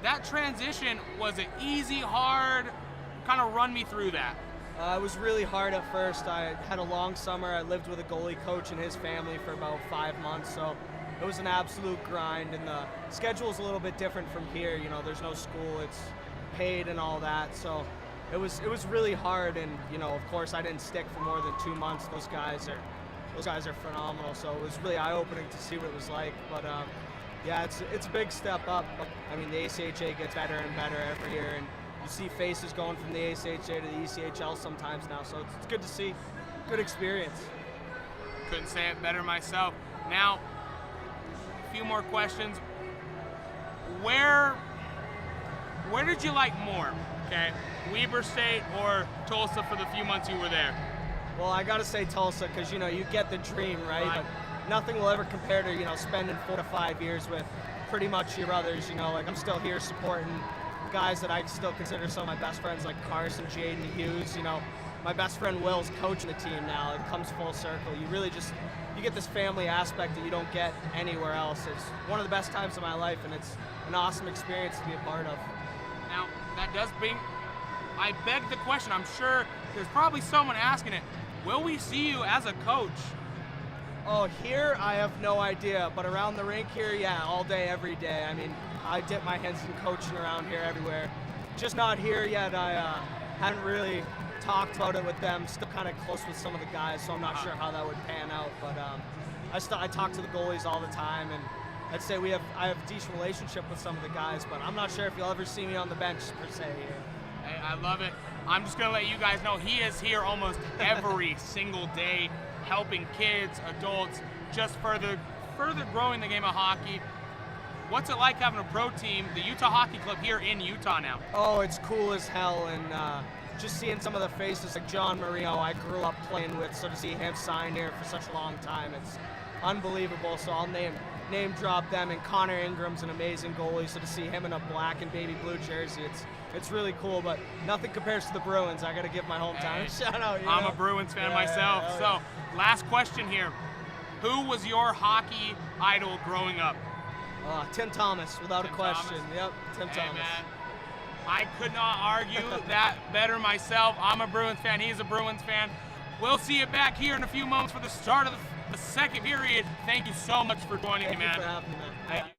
That transition, was it easy, hard? Kind of run me through that. It was really hard at first. I had a long summer. I lived with a goalie coach and his family for about 5 months, so it was an absolute grind, and the schedule is a little bit different from here. You know, there's no school, it's paid and all that, so it was really hard. And you know, of course, I didn't stick for more than 2 months. Those guys are phenomenal, so it was really eye-opening to see what it was like. But yeah, it's a big step up. I mean, the ACHA gets better and better every year, and you see faces going from the ACHA to the ECHL sometimes now, so it's good to see. Good experience. Couldn't say it better myself. Now, a few more questions. Where did you like more? Okay, Weber State or Tulsa for the few months you were there? Well, I gotta say Tulsa, because you know, you get the dream, right? But nothing will ever compare to, you know, spending 4 to 5 years with pretty much your brothers. You know, like I'm still here supporting guys that I still consider some of my best friends, like Carson, Jaden Hughes. You know, my best friend Will's coaching the team now. It comes full circle. You get this family aspect that you don't get anywhere else. It's one of the best times of my life, and it's an awesome experience to be a part of. Now, that does bring, I beg the question, I'm sure there's probably someone asking it, will we see you as a coach? Oh, here I have no idea, but around the rink here, yeah, all day, every day. I mean, I dip my hands in coaching around here everywhere. Just not here yet. I haven't really talked about it with them. Still kind of close with some of the guys, so I'm not sure how that would pan out. But I talk to the goalies all the time, and I'd say I have a decent relationship with some of the guys, but I'm not sure if you'll ever see me on the bench per se here. Hey, I love it. I'm just gonna let you guys know he is here almost every single day, helping kids, adults, just further growing the game of hockey. What's it like having a pro team, the Utah Hockey Club, here in Utah now? Oh, it's cool as hell, and just seeing some of the faces like John Marino, I grew up playing with, so to see him sign here for such a long time, it's unbelievable. So I'll name drop them, and Connor Ingram's an amazing goalie, so to see him in a black and baby blue jersey, it's really cool, but nothing compares to the Bruins. I gotta give my hometown a shout out. I'm a Bruins fan myself. So last question here. Who was your hockey idol growing up? Tim Thomas, without a question. Thomas? Yep, Tim Thomas. Man, I could not argue that better myself. I'm a Bruins fan. He's a Bruins fan. We'll see you back here in a few moments for the start of the second period. Thank you so much for joining me, man. Thank you for having me, man. Thank you.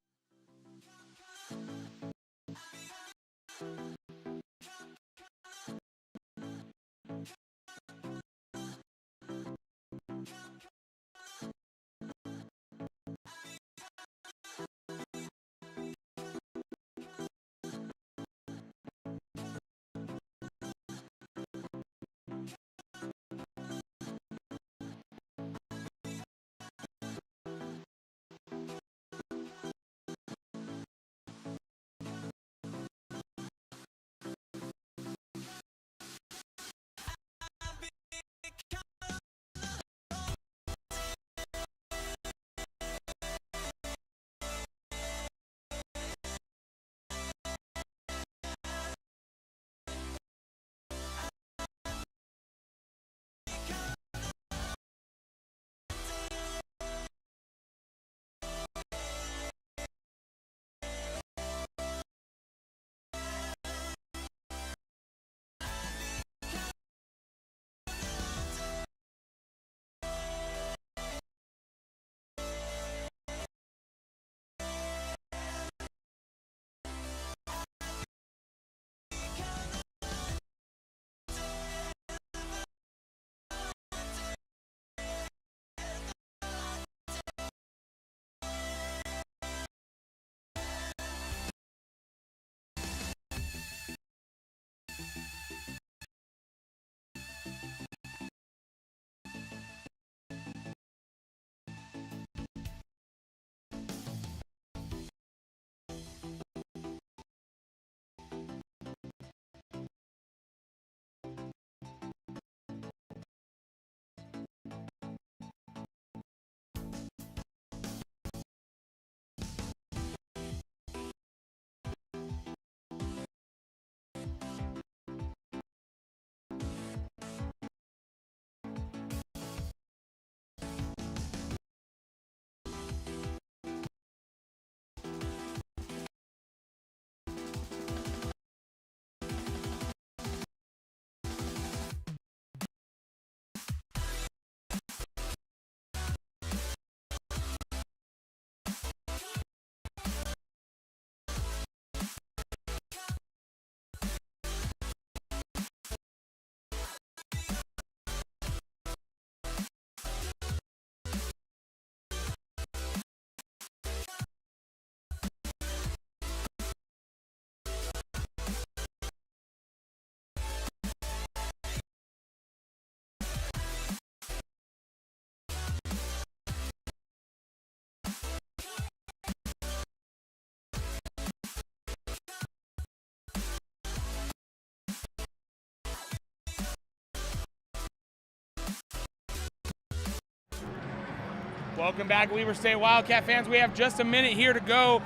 Welcome back, Weber State Wildcat fans. We have just a minute here to go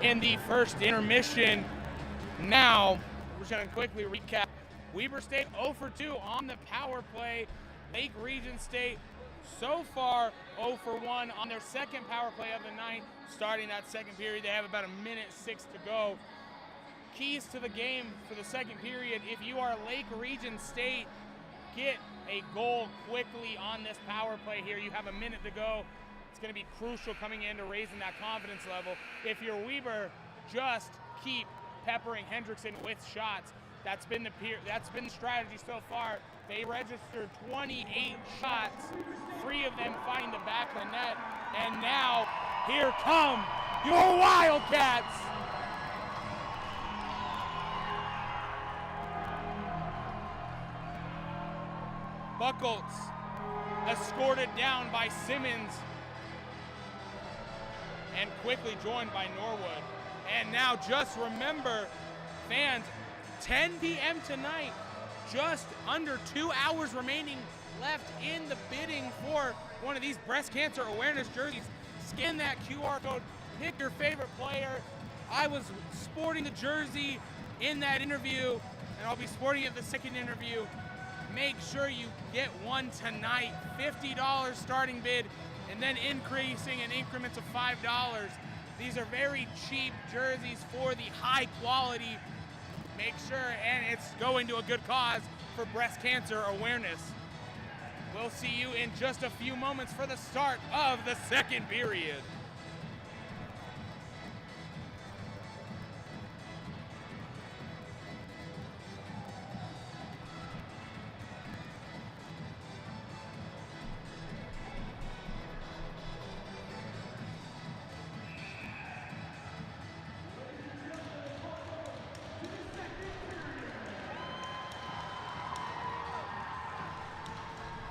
in the first intermission. Now, we're just going to quickly recap. Weber State 0 for 2 on the power play. Lake Region State so far 0 for 1 on their second power play of the night. Starting that second period, they have about a minute 6 to go. Keys to the game for the second period: if you are Lake Region State, get a goal quickly on this power play here. You have a minute to go. It's going to be crucial coming into raising that confidence level. If you're Weber, just keep peppering Hendrickson with shots. That's been the strategy so far. They registered 28 shots, 3 of them finding the back of the net, and now here come your Wildcats. Buchholz escorted down by Simmons and quickly joined by Norwood. And now just remember, fans, 10 p.m. tonight, just under 2 hours remaining left in the bidding for one of these breast cancer awareness jerseys. Scan that QR code, pick your favorite player. I was sporting the jersey in that interview, and I'll be sporting it the second interview. Make sure you get one tonight, $50 starting bid, and then increasing in increments of $5. These are very cheap jerseys for the high quality. Make sure, and it's going to a good cause for breast cancer awareness. We'll see you in just a few moments for the start of the second period.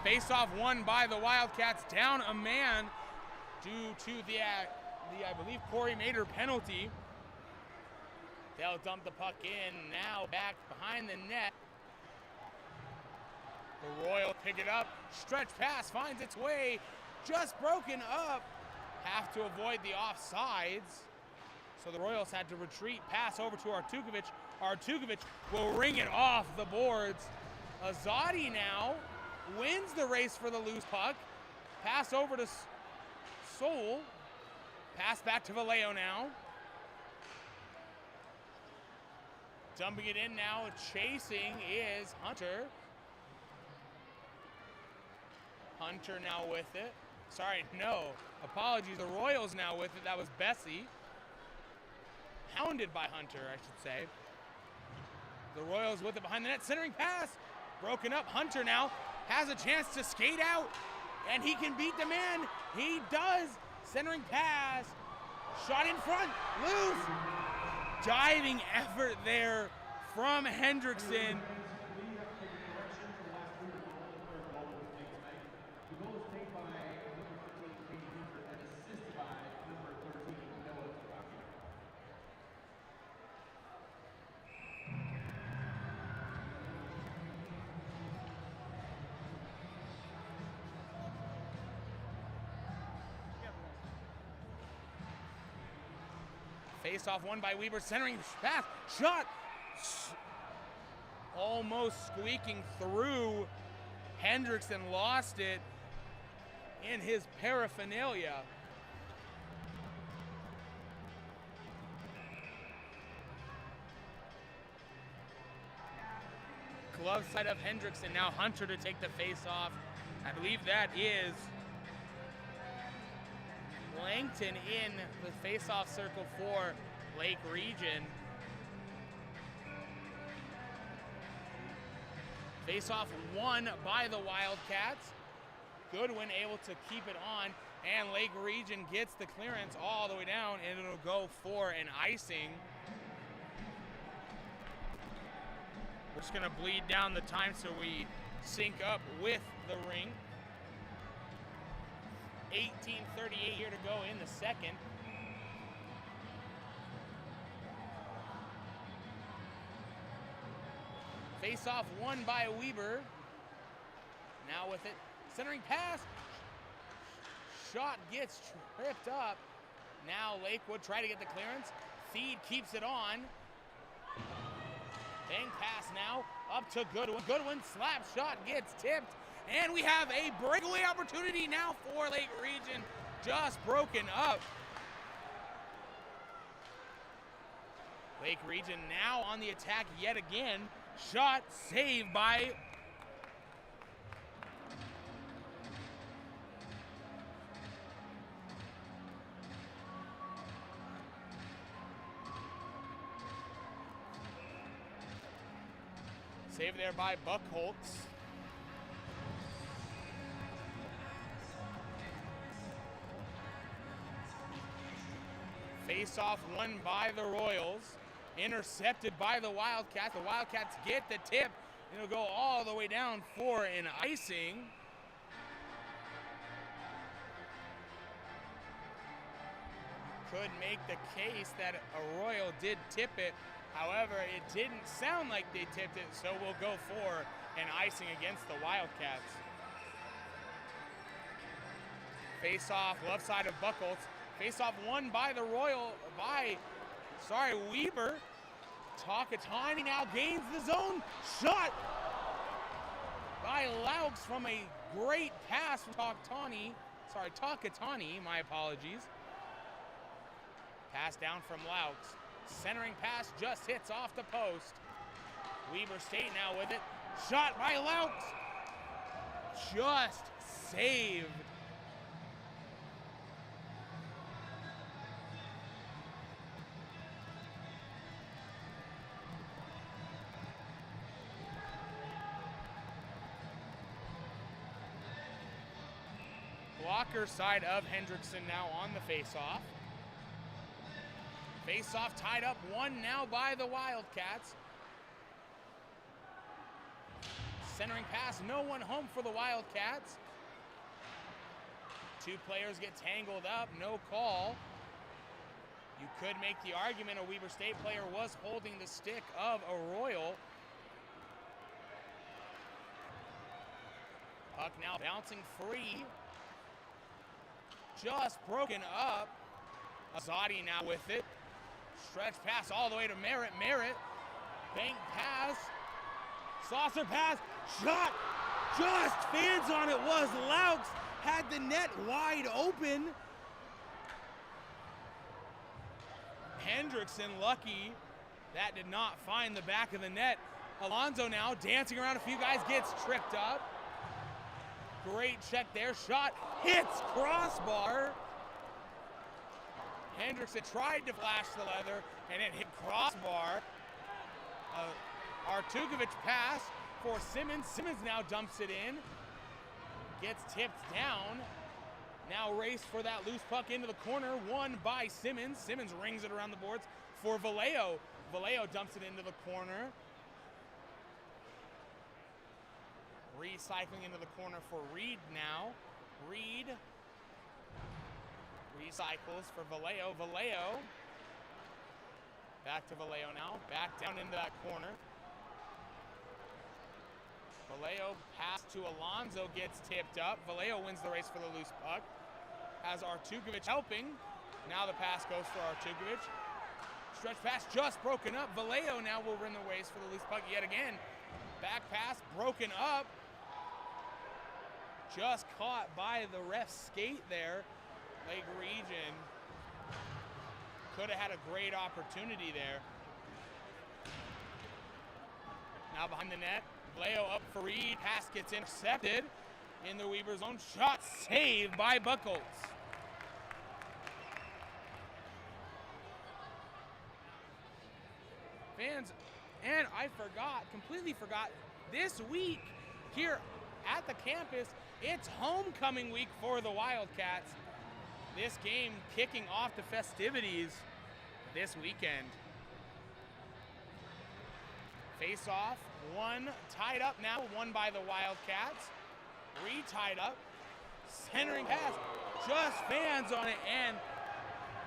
Face-off won by the Wildcats, down a man due to the I believe, Corey Mader penalty. They'll dump the puck in, now back behind the net. The Royals pick it up, stretch pass finds its way, just broken up. Have to avoid the offsides. So the Royals had to retreat, pass over to Artukovic. Artukovic will ring it off the boards. Azadi now wins the race for the loose puck. Pass over to Soul. Pass back to Vallejo now. Dumping it in now, chasing is Hunter. Hunter now with it. Sorry, no, apologies, the Royals now with it. That was Bessie. Hounded by Hunter, I should say. The Royals with it behind the net, centering pass. Broken up, Hunter now has a chance to skate out, and he can beat the man. He does. Centering pass, shot in front, loose. Diving effort there from Hendrickson. Face-off won by Weber, centering pass, shot, almost squeaking through. Hendrickson lost it in his paraphernalia. Glove side of Hendrickson, now Hunter to take the face-off. I believe that is Langton in the face-off circle for Lake Region. Face-off won by the Wildcats. Goodwin able to keep it on, and Lake Region gets the clearance all the way down, and it'll go for an icing. We're just gonna bleed down the time so we sync up with the ring. 18:38 here to go in the second. Face-off won by Weber. Now with it, centering pass. Shot gets tripped up. Now Lakewood try to get the clearance. Feed keeps it on. Bang pass now up to Goodwin. Goodwin slap shot gets tipped. And we have a breakaway opportunity now for Lake Region, just broken up. Lake Region now on the attack yet again. Shot saved by Save there by Buckholz. Face-off won by the Royals. Intercepted by the Wildcats. The Wildcats get the tip. It'll go all the way down for an icing. Could make the case that a Royal did tip it. However, it didn't sound like they tipped it, so we'll go for an icing against the Wildcats. Face-off, left side of Buckholz. Face-off won by the Weber. Takatani now gains the zone. Shot by Laux from a great pass from Takatani, my apologies. Pass down from Laux. Centering pass just hits off the post. Weber State now with it. Shot by Laux. Just saved. Blocker side of Hendrickson now on the face-off. Face-off tied up, one now by the Wildcats. Centering pass, no one home for the Wildcats. Two players get tangled up, no call. You could make the argument a Weber State player was holding the stick of a Royal. Puck now bouncing free. Just broken up. Azadi now with it. Stretch pass all the way to Merritt. Merritt. Bank pass. Saucer pass. Shot. Just fans on it was Laux. Had the net wide open. Hendrickson lucky. That did not find the back of the net. Alonso now dancing around a few guys. Gets tripped up. Great check there. Shot hits crossbar. Hendrickson tried to flash the leather and it hit crossbar. Artukovic pass for Simmons. Simmons now dumps it in. Gets tipped down. Now race for that loose puck into the corner. Won by Simmons. Simmons rings it around the boards for Vallejo. Vallejo dumps it into the corner. Recycling into the corner for Reed now. Reed recycles for Vallejo. Vallejo. Back to Vallejo now. Back down into that corner. Vallejo pass to Alonso gets tipped up. Vallejo wins the race for the loose puck. Has Artukovic helping. Now the pass goes for Artukovic. Stretch pass just broken up. Vallejo now will win the race for the loose puck yet again. Back pass broken up. Just caught by the ref's skate there. Lake Region could have had a great opportunity there. Now behind the net, Vallejo up for Reed. Pass gets intercepted in the Weber zone. Shot saved by Buckholz. Fans, and I completely forgot, this week here at the campus, it's homecoming week for the Wildcats. This game kicking off the festivities this weekend. Face off, one tied up now, won by the Wildcats. Re-tied up, centering pass, just fans on it, and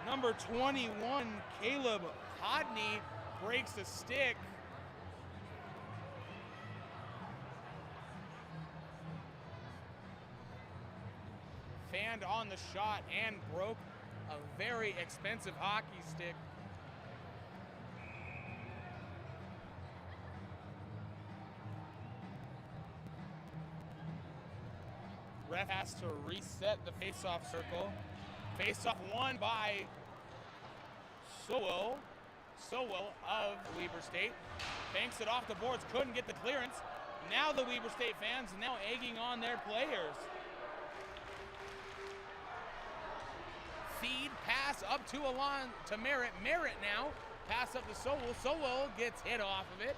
number 21, Caleb Hodney, breaks the stick. Fanned on the shot and broke a very expensive hockey stick. Ref has to reset the face-off circle. Face-off won by Sowell of Weber State. Banks it off the boards, couldn't get the clearance. Now the Weber State fans now egging on their players. Feed, pass up to Merritt. Merritt now, pass up to Sowell. Sowell gets hit off of it.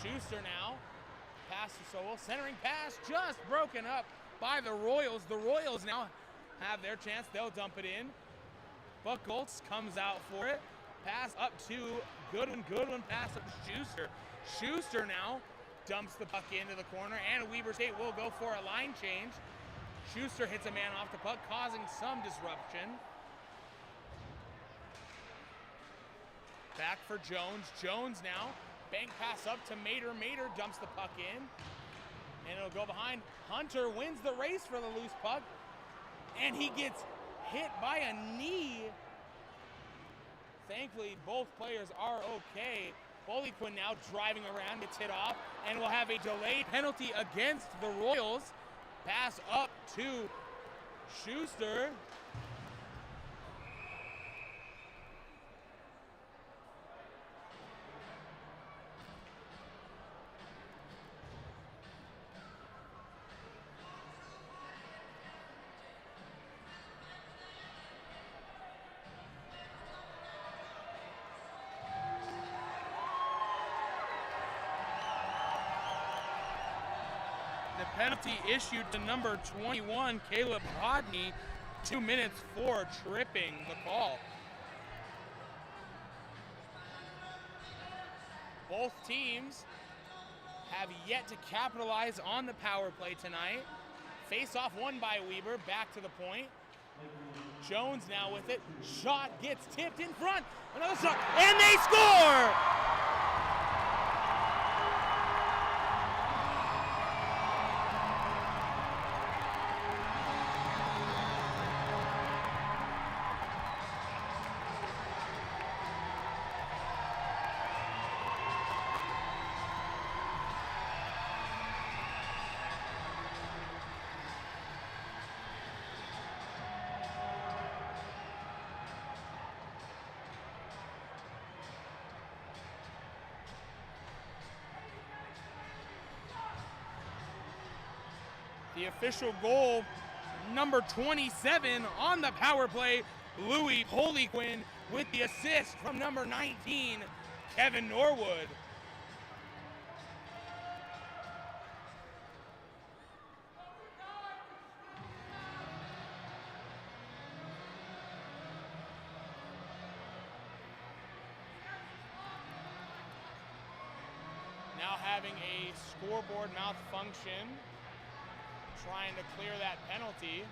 Schuster now, pass to Sowell, centering pass just broken up by the Royals. The Royals now have their chance, they'll dump it in. Buchholz comes out for it, pass up to Goodwin pass up to Schuster. Schuster now dumps the puck into the corner, and Weber State will go for a line change. Schuster hits a man off the puck, causing some disruption. Back for Jones. Jones now, bank pass up to Mater. Mater dumps the puck in, and it'll go behind. Hunter wins the race for the loose puck, and he gets hit by a knee. Thankfully, both players are okay. Bolyquin now driving around, gets hit off, and will have a delayed penalty against the Royals. Pass up to Schuster. The penalty issued to number 21, Caleb Hodney, 2 minutes for tripping the call. Both teams have yet to capitalize on the power play tonight. Face-off won by Weber, back to the point. Jones now with it, shot gets tipped in front, another shot, and they score! The official goal, number 27 on the power play, Louis Bolyquin, with the assist from number 19, Kevin Norwood. Now having a scoreboard malfunction, trying to clear that penalty.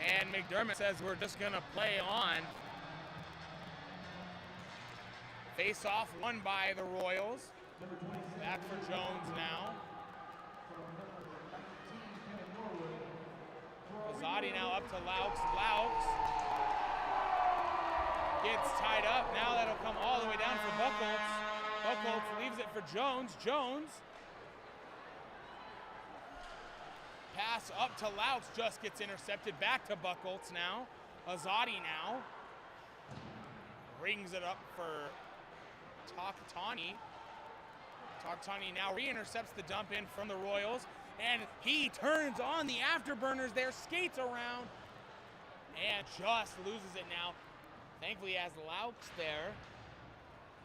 And McDermott says we're just gonna play on. Face off won by the Royals. Back for Jones now. Azadi now up to Laux. Laux gets tied up. Now that'll come all the way down for Buchholz. Buchholz leaves it for Jones. Jones. Pass up to Laux, just gets intercepted. Back to Buchholz now. Azadi now. Rings it up for Takatani. Takatani now re-intercepts the dump in from the Royals. And he turns on the afterburners there, skates around, and just loses it now. Thankfully, he has Laux there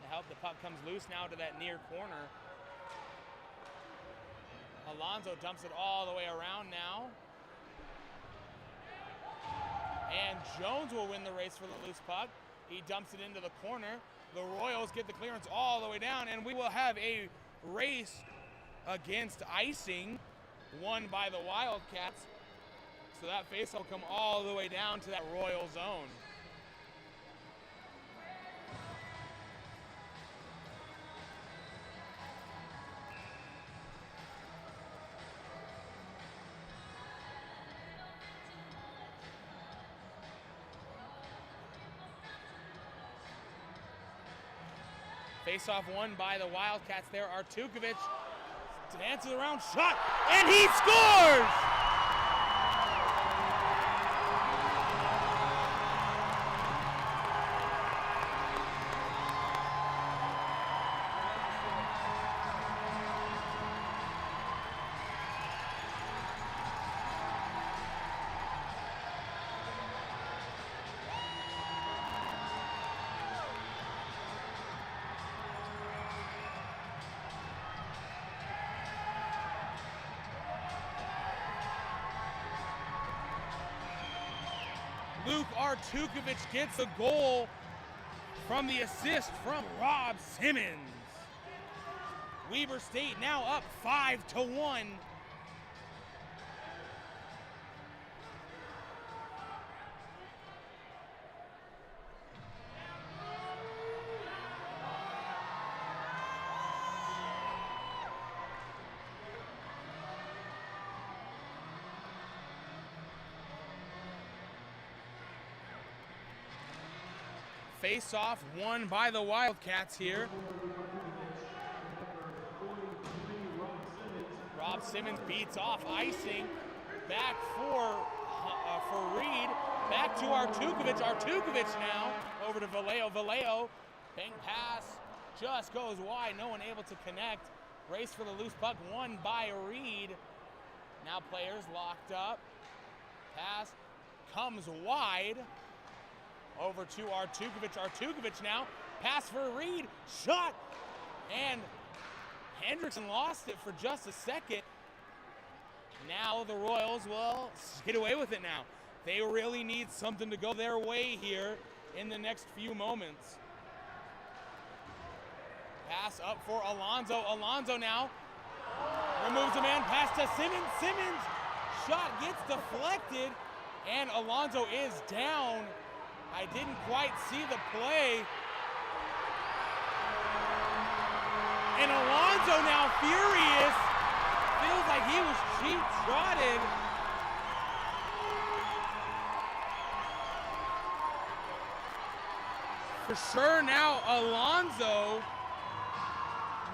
to help. The puck comes loose now to that near corner. Alonso dumps it all the way around now. And Jones will win the race for the loose puck. He dumps it into the corner. The Royals get the clearance all the way down, and we will have a race against icing won by the Wildcats. So that face will come all the way down to that Royal zone. Face-off won by the Wildcats there. Artukovic dances around, shot, and he scores! Luke Artukovic gets a goal from the assist from Rob Simmons. Weber State now up 5-1. Face-off won by the Wildcats here. Rob Simmons beats off icing. Back for Reed. Back to Artukovic. Artukovic now over to Vallejo. Vallejo, bang pass, just goes wide. No one able to connect. Race for the loose puck won by Reed. Now players locked up. Pass comes wide. Over to Artukovic. Artukovic now. Pass for Reed. Shot. And Hendrickson lost it for just a second. Now the Royals will get away with it now. They really need something to go their way here in the next few moments. Pass up for Alonso. Alonso now removes a man. Pass to Simmons. Simmons. Shot gets deflected. And Alonso is down. I didn't quite see the play. And Alonso now furious. Feels like he was cheap-trotted. For sure now, Alonso.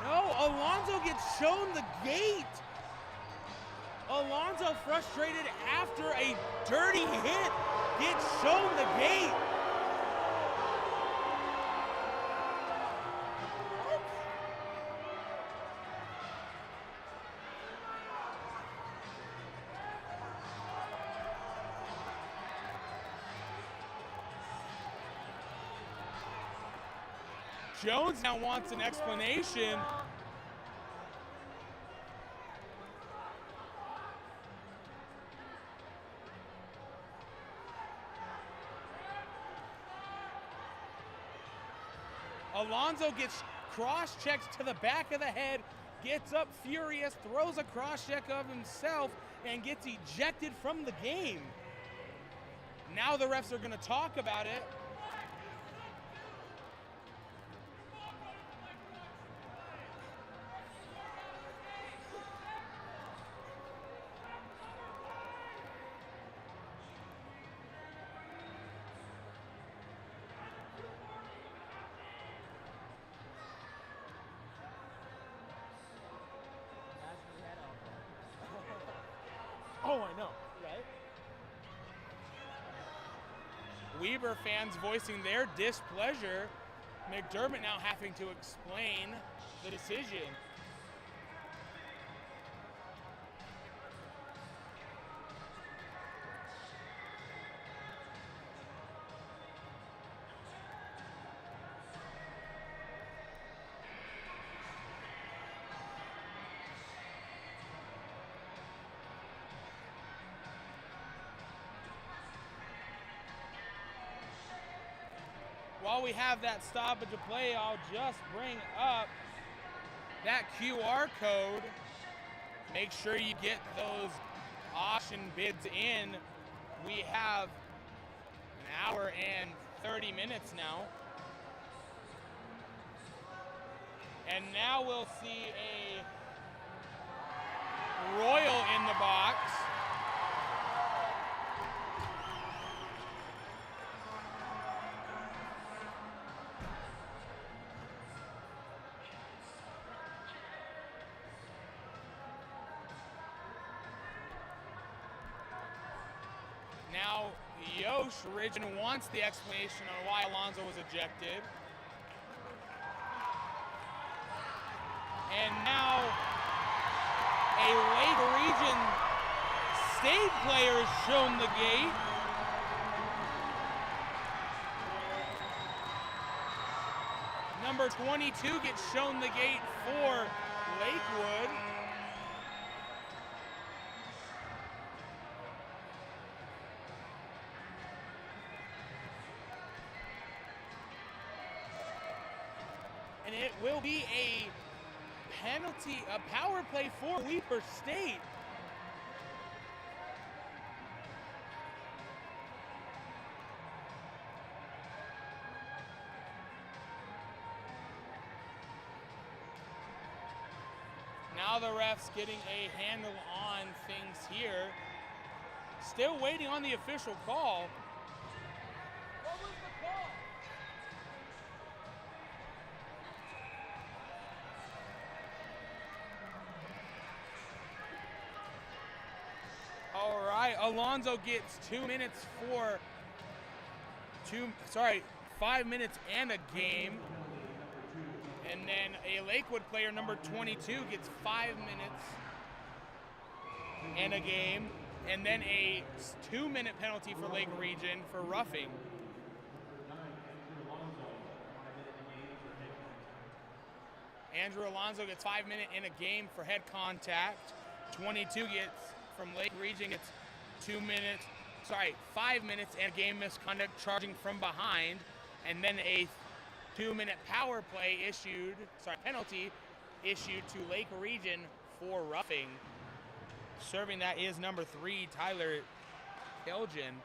No, Alonso gets shown the gate. Alonso, frustrated after a dirty hit, gets shown the gate. Jones now wants an explanation. Alonso gets cross-checked to the back of the head, gets up furious, throws a cross-check of himself, and gets ejected from the game. Now the refs are going to talk about it. Oh, I know, right? Weber fans voicing their displeasure. McDermott now having to explain the decision. While we have that stoppage of play, I'll just bring up that QR code. Make sure you get those auction bids in. We have an hour and 30 minutes now. And now we'll see a Royal in the box. Now, Yosh Ridgen wants the explanation on why Alonso was ejected. And now, a Lake Region State player is shown the gate. Number 22 gets shown the gate for Lakewood. it will be a penalty, a power play for Weber State. Now the ref's getting a handle on things here. Still waiting on the official call. What was the call? All right, Alonzo gets 2 minutes for 5 minutes and a game. And then a Lakewood player, number 22, gets 5 minutes and a game. And then a 2-minute penalty for Lake Region for roughing. Andrew Alonzo gets 5 minutes in a game for head contact. 22 gets, from Lake Region, gets 5 minutes and a game misconduct charging from behind. And then a 2-minute power play penalty issued to Lake Region for roughing. Serving that is number 3, Tyler Elgin.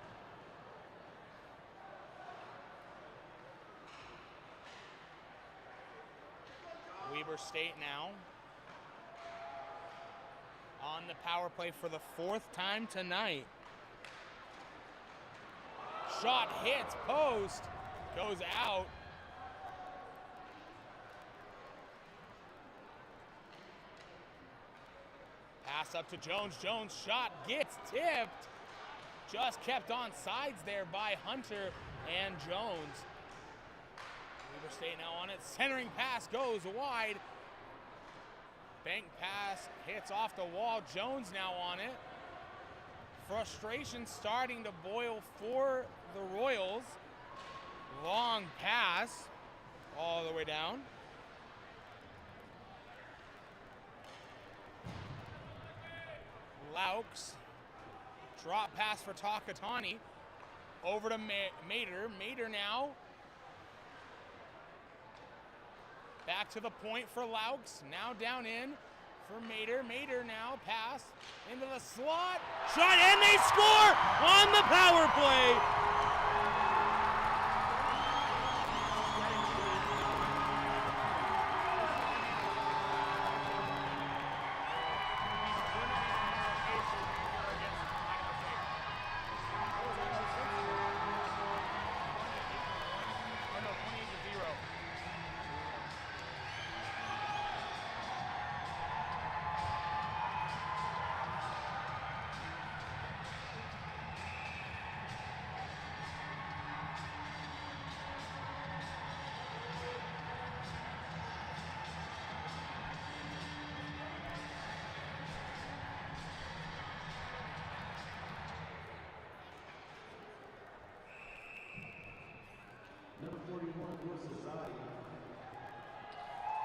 Weber State now on the power play for the 4th time tonight. Shot hits post, goes out. Pass up to Jones. Jones shot gets tipped. Just kept on sides there by Hunter and Jones. Weber State now on it. Centering pass goes wide. Bank pass hits off the wall. Jones now on it. Frustration starting to boil for the Royals. Long pass all the way down. Laux, drop pass for Takatani, over to Mater. Mater now, back to the point for Laux, now down in for Mater. Mater now pass into the slot, shot, and they score on the power play.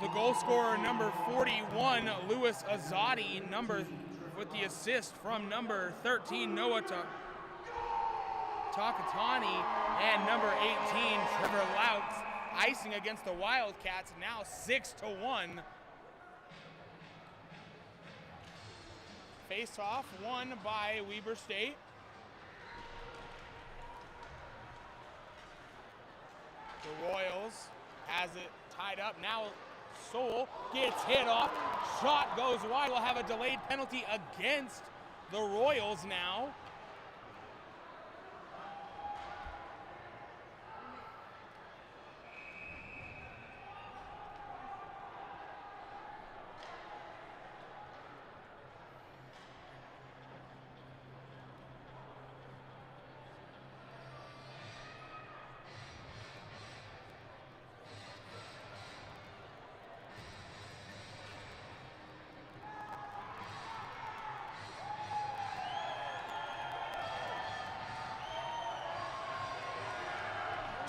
The goal scorer, number 41, Louis Azadi, with the assist from number 13, Noah Takatani, and number 18, Trevor Laux, icing against the Wildcats, now 6-1. Face-off won by Weber State. The Royals has it tied up. Now Soul gets hit off. Shot goes wide. We'll have a delayed penalty against the Royals now.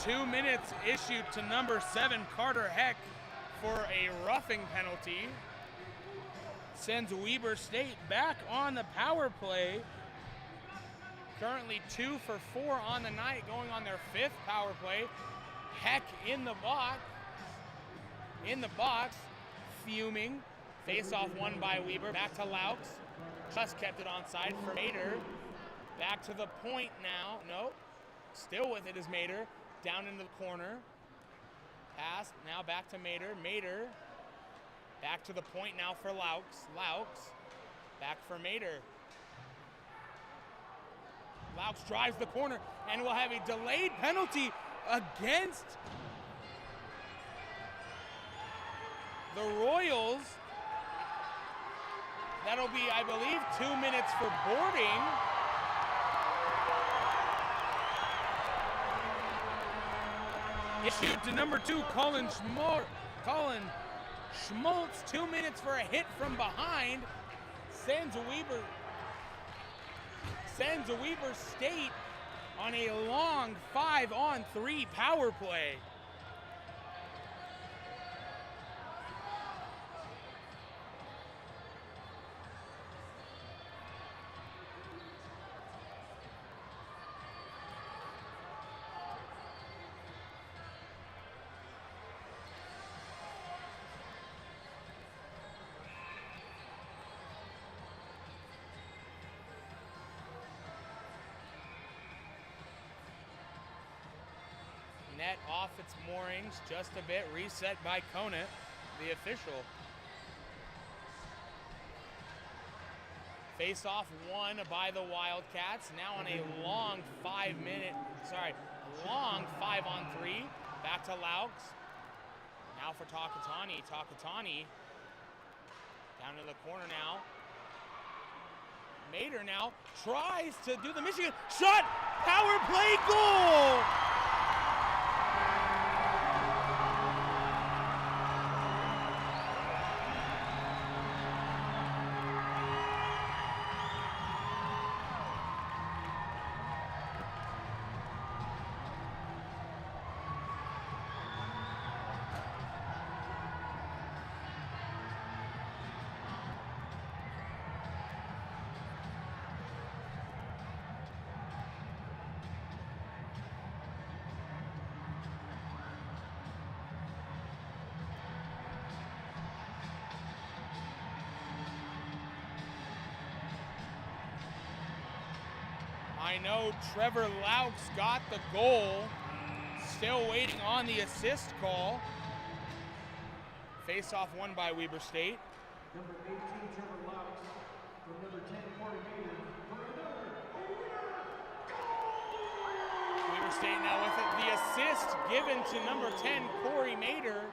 Two minutes issued to number 7, Carter Heck, for a roughing penalty. Sends Weber State back on the power play. Currently 2 for 4 on the night, going on their 5th power play. Heck in the box. in the box, fuming. Face off won by Weber. Back to Laux. Just kept it onside for Mader. Back to the point now. Nope. Still with it is Mader. Down into the corner. Pass. Now back to Mader. Mader. Back to the point now for Laux. Laux. Back for Mader. Laux drives the corner and will have a delayed penalty against the Royals. That'll be, I believe, 2 minutes for boarding. Issued to number 2, Colin Schmaltz. 2 minutes for a hit from behind. Sends Weber State on a long 5-on-3 power play. Net off its moorings just a bit, reset by Conant, the official. Face off won by the Wildcats, now on a long 5-on-3. Back to Laux. Now for Takatani. Takatani down to the corner now. Mader now tries to do the Michigan shot, power play goal! I know Trevor Laux got the goal. Still waiting on the assist call. Face-off won by Weber State. Number 18, Trevor Laux. From number 10, Corey Mader. Weber State now with it. The assist given to number 10, Corey Mader.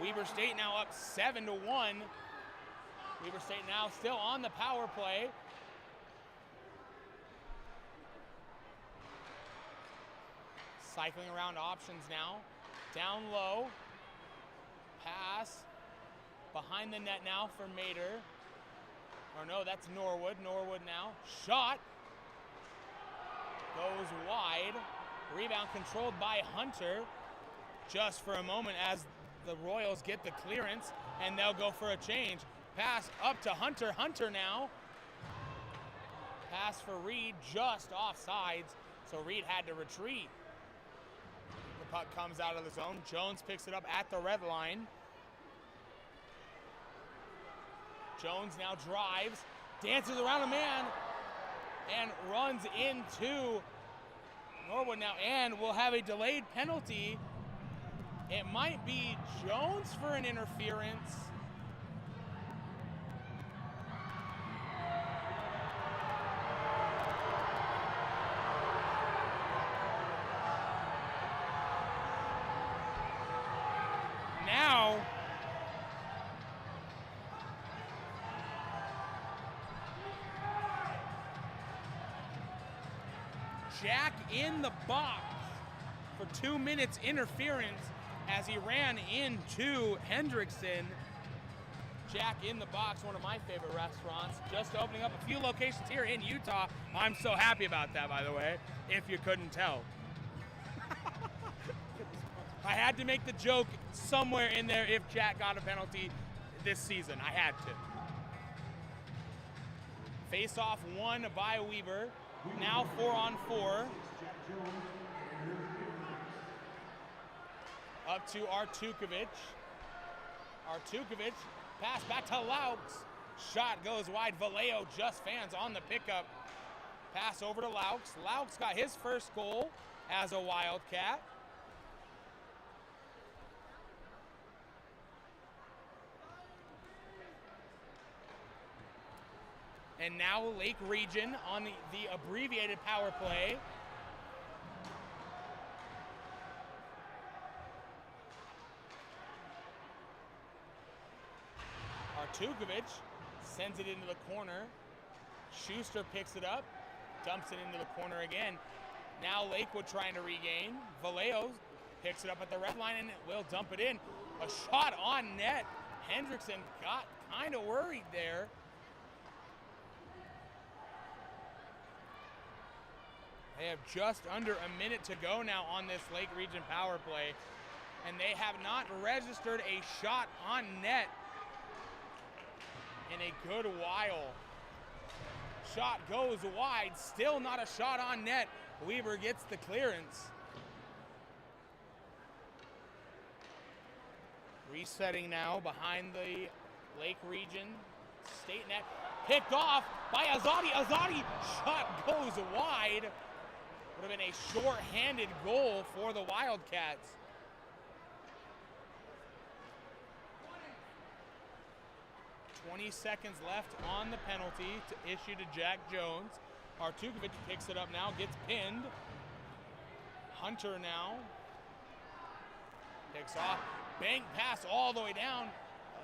Weber State now up 7-1. Weber State now still on the power play. Cycling around options now. Down low. Pass. Behind the net now for Mader. Or no, that's Norwood. Norwood now. Shot. Goes wide. Rebound controlled by Hunter. Just for a moment as the Royals get the clearance, and they'll go for a change. Pass up to Hunter. Hunter now. Pass for Reed, just off sides, so Reed had to retreat. The puck comes out of the zone. Jones picks it up at the red line. Jones now drives, dances around a man, and runs into Norwood now, and will have a delayed penalty. It might be Jones for an interference. Now, Jack in the box for 2 minutes interference as he ran into Hendrickson. Jack in the box, one of my favorite restaurants, just opening up a few locations here in Utah. I'm so happy about that, by the way, if you couldn't tell. I had to make the joke somewhere in there if Jack got a penalty this season. I had to. Face-off won by Weber. Now 4-on-4. Up to Artukovic. Artukovic, pass back to Laux. Shot goes wide. Vallejo just fans on the pickup. Pass over to Laux. Laux got his first goal as a Wildcat. And now Lake Region on the abbreviated power play. Artukovic sends it into the corner. Schuster picks it up, dumps it into the corner again. Now Lakewood trying to regain. Vallejo picks it up at the red line and will dump it in. A shot on net. Hendrickson got kind of worried there. They have just under a minute to go now on this Lake Region power play, and they have not registered a shot on net in a good while. Shot goes wide, still not a shot on net. Weber gets the clearance. Resetting now behind the Lake Region state net. Picked off by Azadi. Azadi, shot goes wide. Would have been a short-handed goal for the Wildcats. "20 seconds left on the penalty to issue to Jack Jones. Artukovic picks it up now, gets pinned. Hunter now picks off. Bank pass all the way down.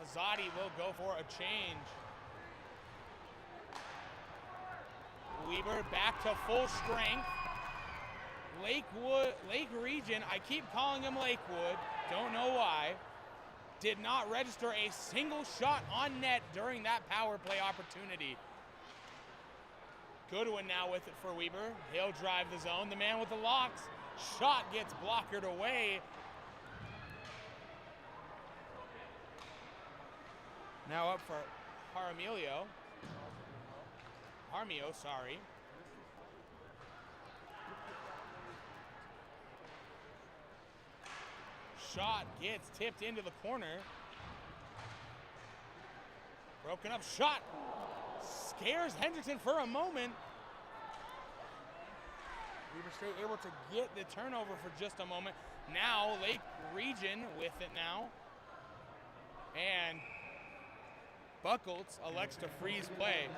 Azadi will go for a change. Weber back to full strength. Lake Region, I keep calling him Lakewood, don't know why, did not register a single shot on net during that power play opportunity. Goodwin now with it for Weber. He'll drive the zone. The man with the locks. Shot gets blockered away. Now up for Jaramillo, sorry. Shot gets tipped into the corner. Broken up shot. Scares Hendrickson for a moment. Weber State able to get the turnover for just a moment. Now Lake Region with it now. And Buckles elects to freeze play.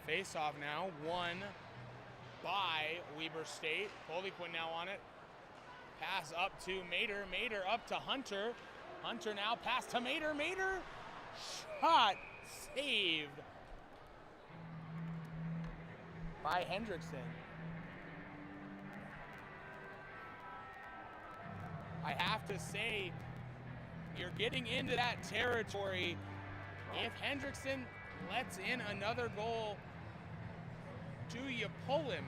Face-off now, won by Weber State. Poliquin now on it. Pass up to Mater. Mater up to Hunter. Hunter now pass to Mater. Mater, shot saved by Hendrickson. I have to say, you're getting into that territory. If Hendrickson lets in another goal, do you pull him?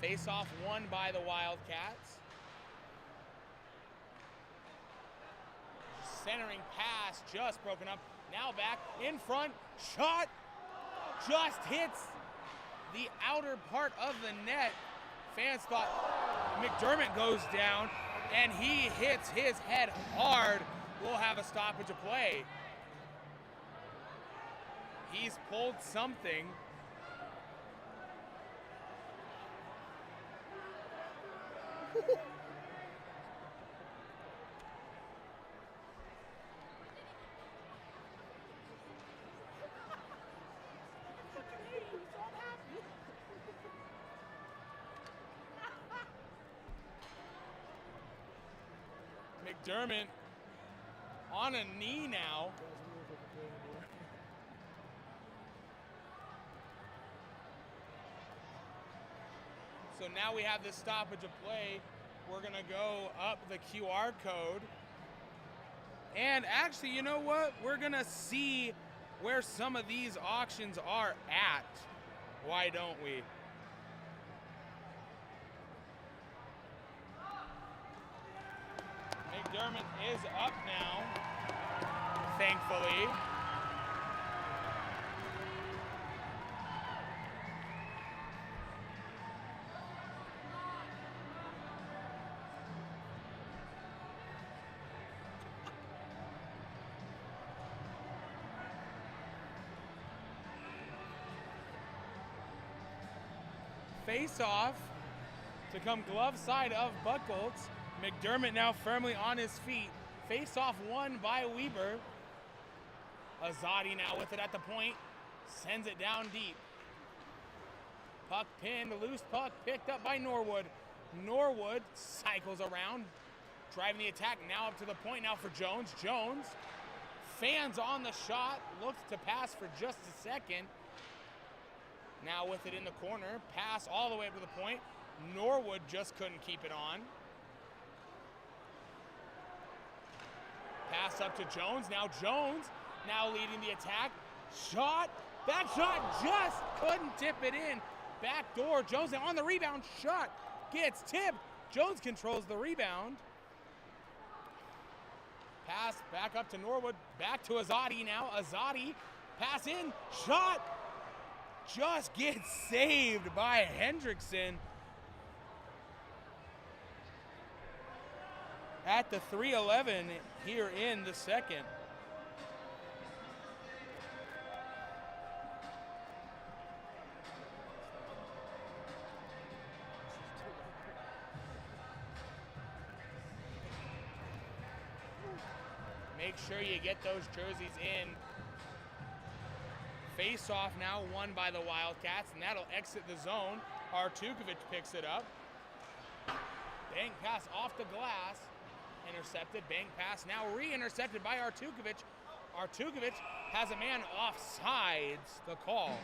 Face-off won by the Wildcats. Centering pass just broken up. Now back in front. Shot just hits the outer part of the net. Fans thought McDermott goes down, and he hits his head hard. We'll have a stoppage of play. He's pulled something. McDermott on a knee now. So now we have this stoppage of play. We're gonna go up the QR code. And actually, you know what? We're gonna see where some of these auctions are at. Why don't we? McDermott is up now, thankfully. Face off to come glove side of Buchholz. McDermott now firmly on his feet. Face off won by Weber. Azadi now with it at the point. Sends it down deep. Puck pinned, loose puck picked up by Norwood. Norwood cycles around, driving the attack now up to the point now for Jones. Jones fans on the shot, looks to pass for just a second. Now with it in the corner, pass all the way up to the point. Norwood just couldn't keep it on. Pass up to Jones. Now Jones now leading the attack. Shot, back shot, just couldn't tip it in. Back door, Jones on the rebound, shot gets tipped. Jones controls the rebound. Pass back up to Norwood, back to Azadi now. Azadi, pass in, shot, just gets saved by Hendrickson. At the 3:11 here in the second. Make sure you get those jerseys in. Face off now won by the Wildcats, and that'll exit the zone. Artukovic picks it up. Bank pass off the glass. Intercepted, bank pass now re-intercepted by Artukovic. Artukovic has a man offsides the call.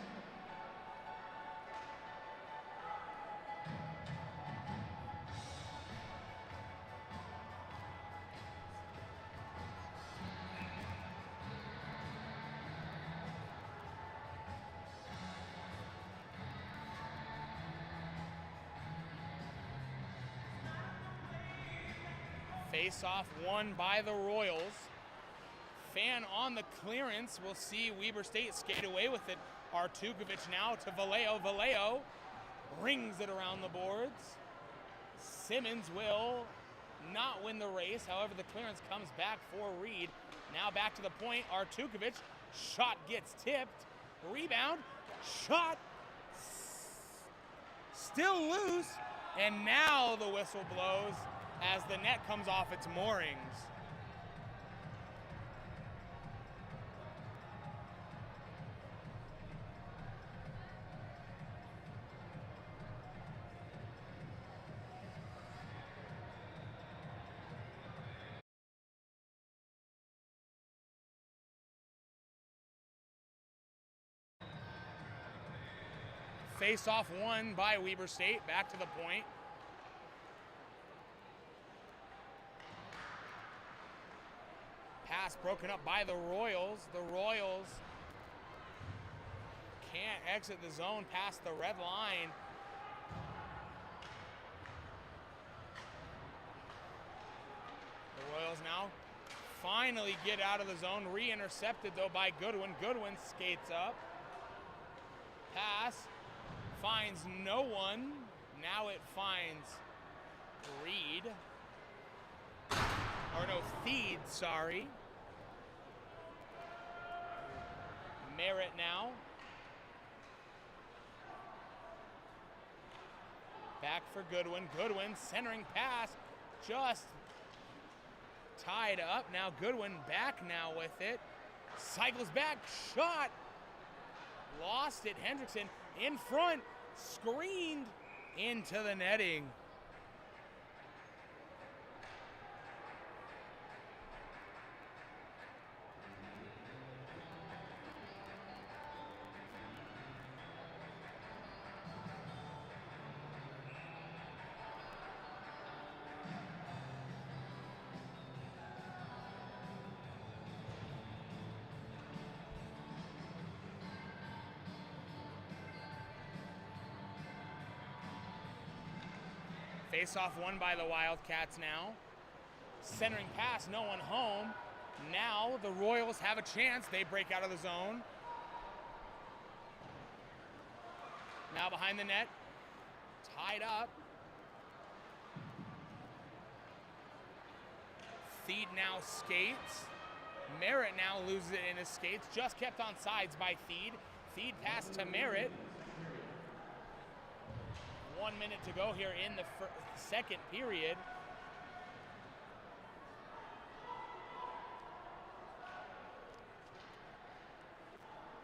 Face-off won by the Royals. Fan on the clearance. We'll see Weber State skate away with it. Artukovic now to Vallejo. Vallejo rings it around the boards. Simmons will not win the race. However, the clearance comes back for Reed. Now back to the point. Artukovic. Shot gets tipped. Rebound. Shot. Still loose. And now the whistle blows as the net comes off its moorings. Face-off won by Weber State. Back to the point. Pass broken up by the Royals. The Royals can't exit the zone past the red line. The Royals now finally get out of the zone. Re-intercepted though by Goodwin. Goodwin skates up. Pass finds no one. Now it finds Reed. Or no, Theed, sorry. Merritt now. Back for Goodwin. Goodwin centering pass, just tied up. Now Goodwin back now with it. Cycles back, shot. Lost it, Hendrickson in front, screened into the netting. Face-off won by the Wildcats now. Centering pass, no one home. Now the Royals have a chance. They break out of the zone. Now behind the net, tied up. Thied now skates. Merritt now loses it in his skates. Just kept on sides by Thied. Thied pass to Merritt. 1 minute to go here in the second period.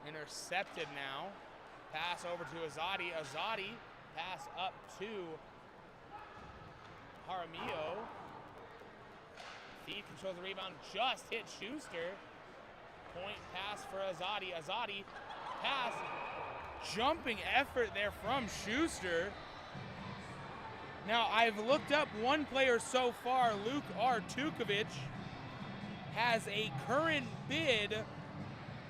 Intercepted now. Pass over to Azadi. Azadi pass up to Jaramillo. Thied controls the rebound, just hit Schuster. Point pass for Azadi. Azadi pass. Jumping effort there from Schuster. Now, I've looked up one player so far, Luke Artukovic, has a current bid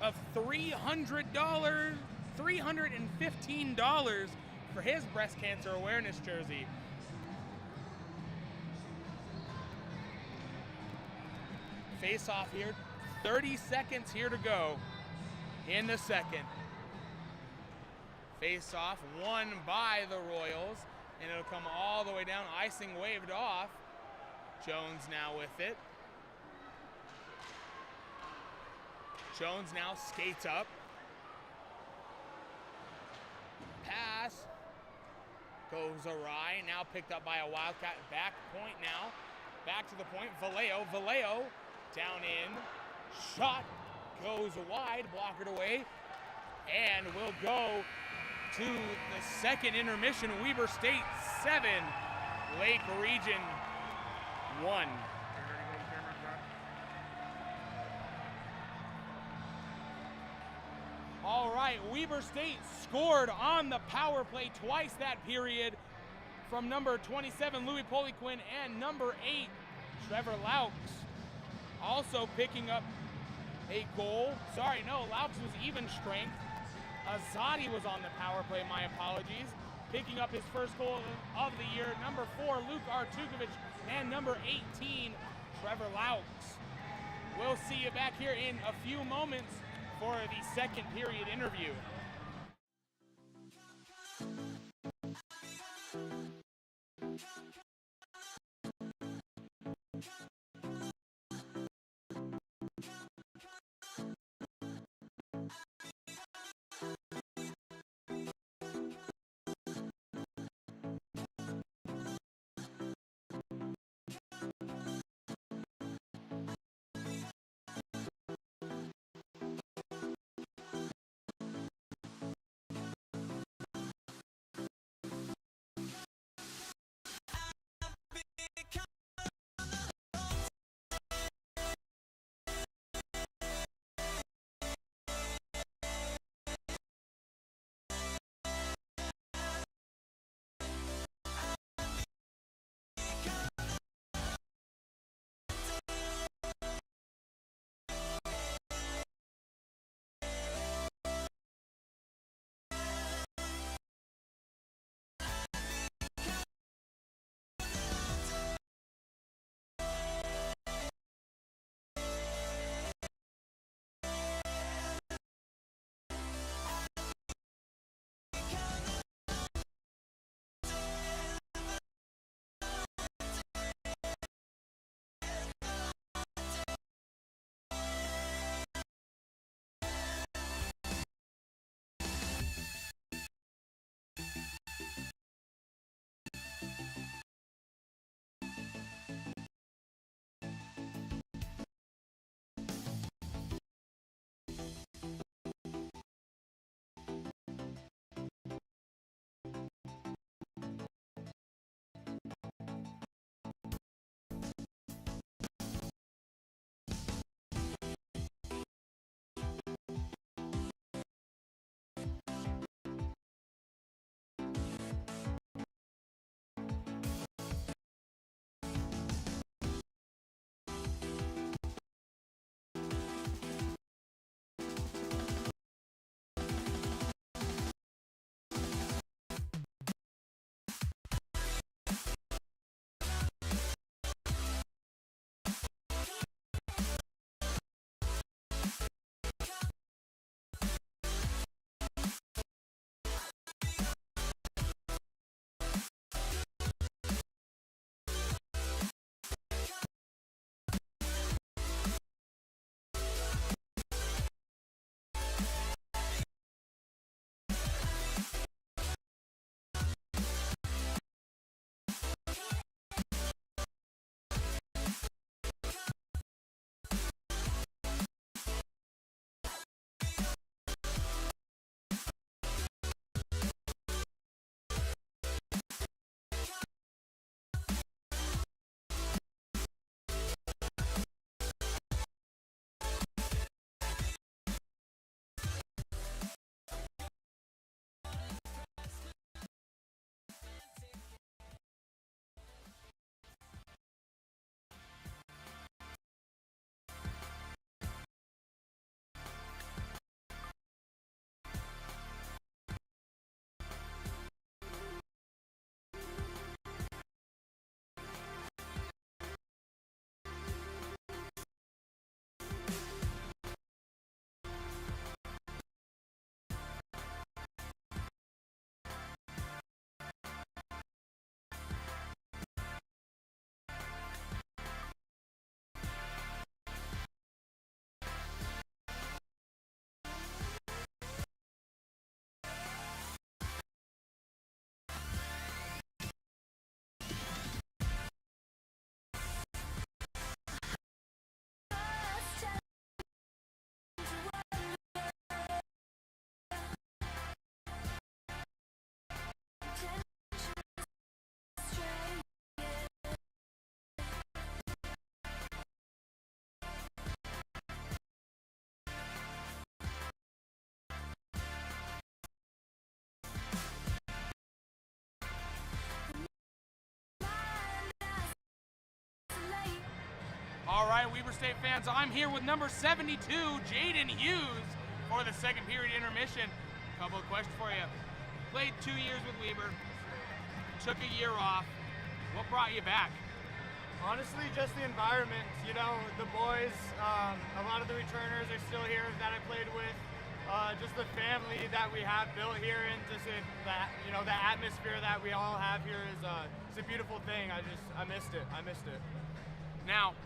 of $315 for his breast cancer awareness jersey. Face off here, 30 seconds here to go in the second. Face off won by the Royals, and it'll come all the way down. Icing waved off. Jones now with it. Jones now skates up. Pass goes awry. Now picked up by a Wildcat. Back point now. Back to the point. Vallejo. Vallejo down in. Shot goes wide. Blockered away. And we'll go to the second intermission. Weber State 7. Lake Region 1. All right, Weber State scored on the power play twice that period from number 27, Louis Poliquin, and number 8, Trevor Laux. Also picking up a goal. Sorry, no, Laux was even strength. Azadi was on the power play, my apologies. Picking up his first goal of the year, number 4, Luke Artukovic, and number 18, Trevor Laux. We'll see you back here in a few moments for the second period interview. All right, Weber State fans, I'm here with number 72, Jaden Hughes, for the second period intermission. A couple of questions for you. Played 2 years with Weber, took a year off. What brought you back? Honestly, just the environment. You know, the boys, a lot of the returners are still here that I played with. Just the family that we have built here, and just that, you know, the atmosphere that we all have here is it's a beautiful thing. I missed it. I missed it. Now,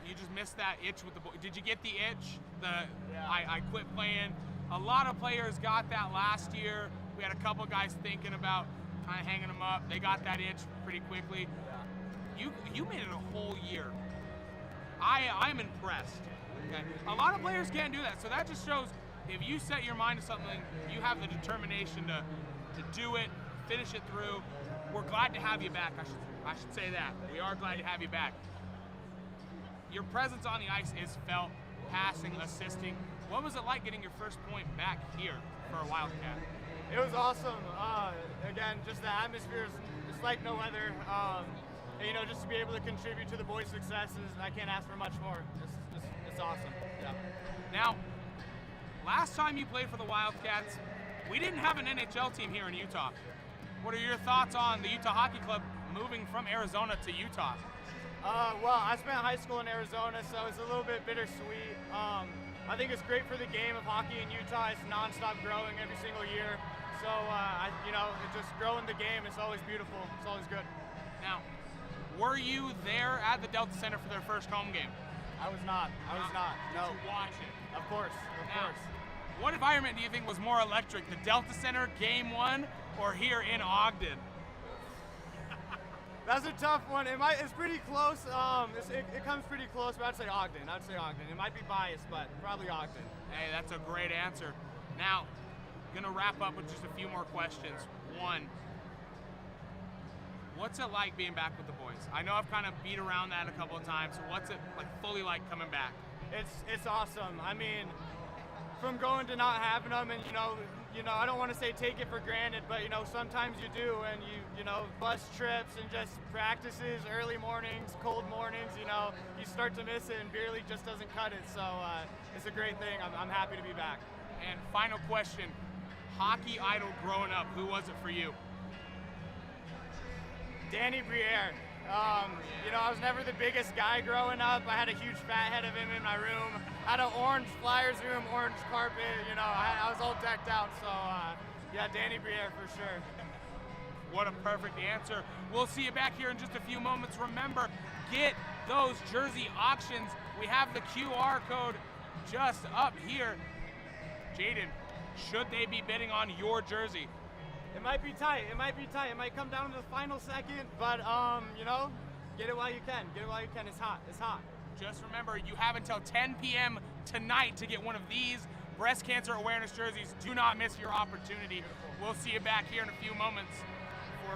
you just missed that itch with the boys. Did you get the itch? Yeah. I quit playing. A lot of players got that last year. We had a couple guys thinking about kind of hanging them up. They got that itch pretty quickly. You made it a whole year. I'm impressed. Okay? A lot of players can't do that, so that just shows if you set your mind to something, you have the determination to do it, finish it through. We're glad to have you back. I should say that. We are glad to have you back. Your presence on the ice is felt, passing, assisting. What was it like getting your first point back here for a Wildcat? It was awesome. Again, just the atmosphere is like no other. And, you know, just to be able to contribute to the boys' successes, I can't ask for much more. It's awesome. Yeah. Now, last time you played for the Wildcats, we didn't have an NHL team here in Utah. What are your thoughts on the Utah Hockey Club moving from Arizona to Utah? Well, I spent high school in Arizona, so it's a little bit bittersweet. I think it's great for the game of hockey in Utah. It's nonstop growing every single year. So, you know, it's just growing the game. It's always beautiful. It's always good. Now, were you there at the Delta Center for their first home game? I was not. No. Did you watch it? Of course. Now, what environment do you think was more electric, the Delta Center Game 1 or here in Ogden? That's a tough one. It's pretty close. It comes pretty close, but I'd say Ogden. It might be biased, but probably Ogden. Hey, that's a great answer. Now, gonna wrap up with just a few more questions. One, what's it like being back with the boys? I know I've kind of beat around that a couple of times. So what's it like fully like coming back? It's awesome. I mean, from going to not having them, and you know, I don't want to say take it for granted, but you know, sometimes you do, and you know, bus trips and just practices, early mornings, cold mornings, you know, you start to miss it, and beer league just doesn't cut it. So it's a great thing. I'm happy to be back. And final question, hockey idol growing up, who was it for you? Danny Briere. You know, I was never the biggest guy growing up. I had a huge fat head of him in my room. I had an orange Flyers room, orange carpet. You know, I was all decked out. So, yeah, Danny Briere for sure. What a perfect answer. We'll see you back here in just a few moments. Remember, get those jersey auctions. We have the QR code just up here. Jaden, should they be bidding on your jersey? It might be tight. It might come down to the final second, but you know, get it while you can. It's hot. Just remember, you have until 10 p.m. tonight to get one of these breast cancer awareness jerseys. Do not miss your opportunity. We'll see you back here in a few moments for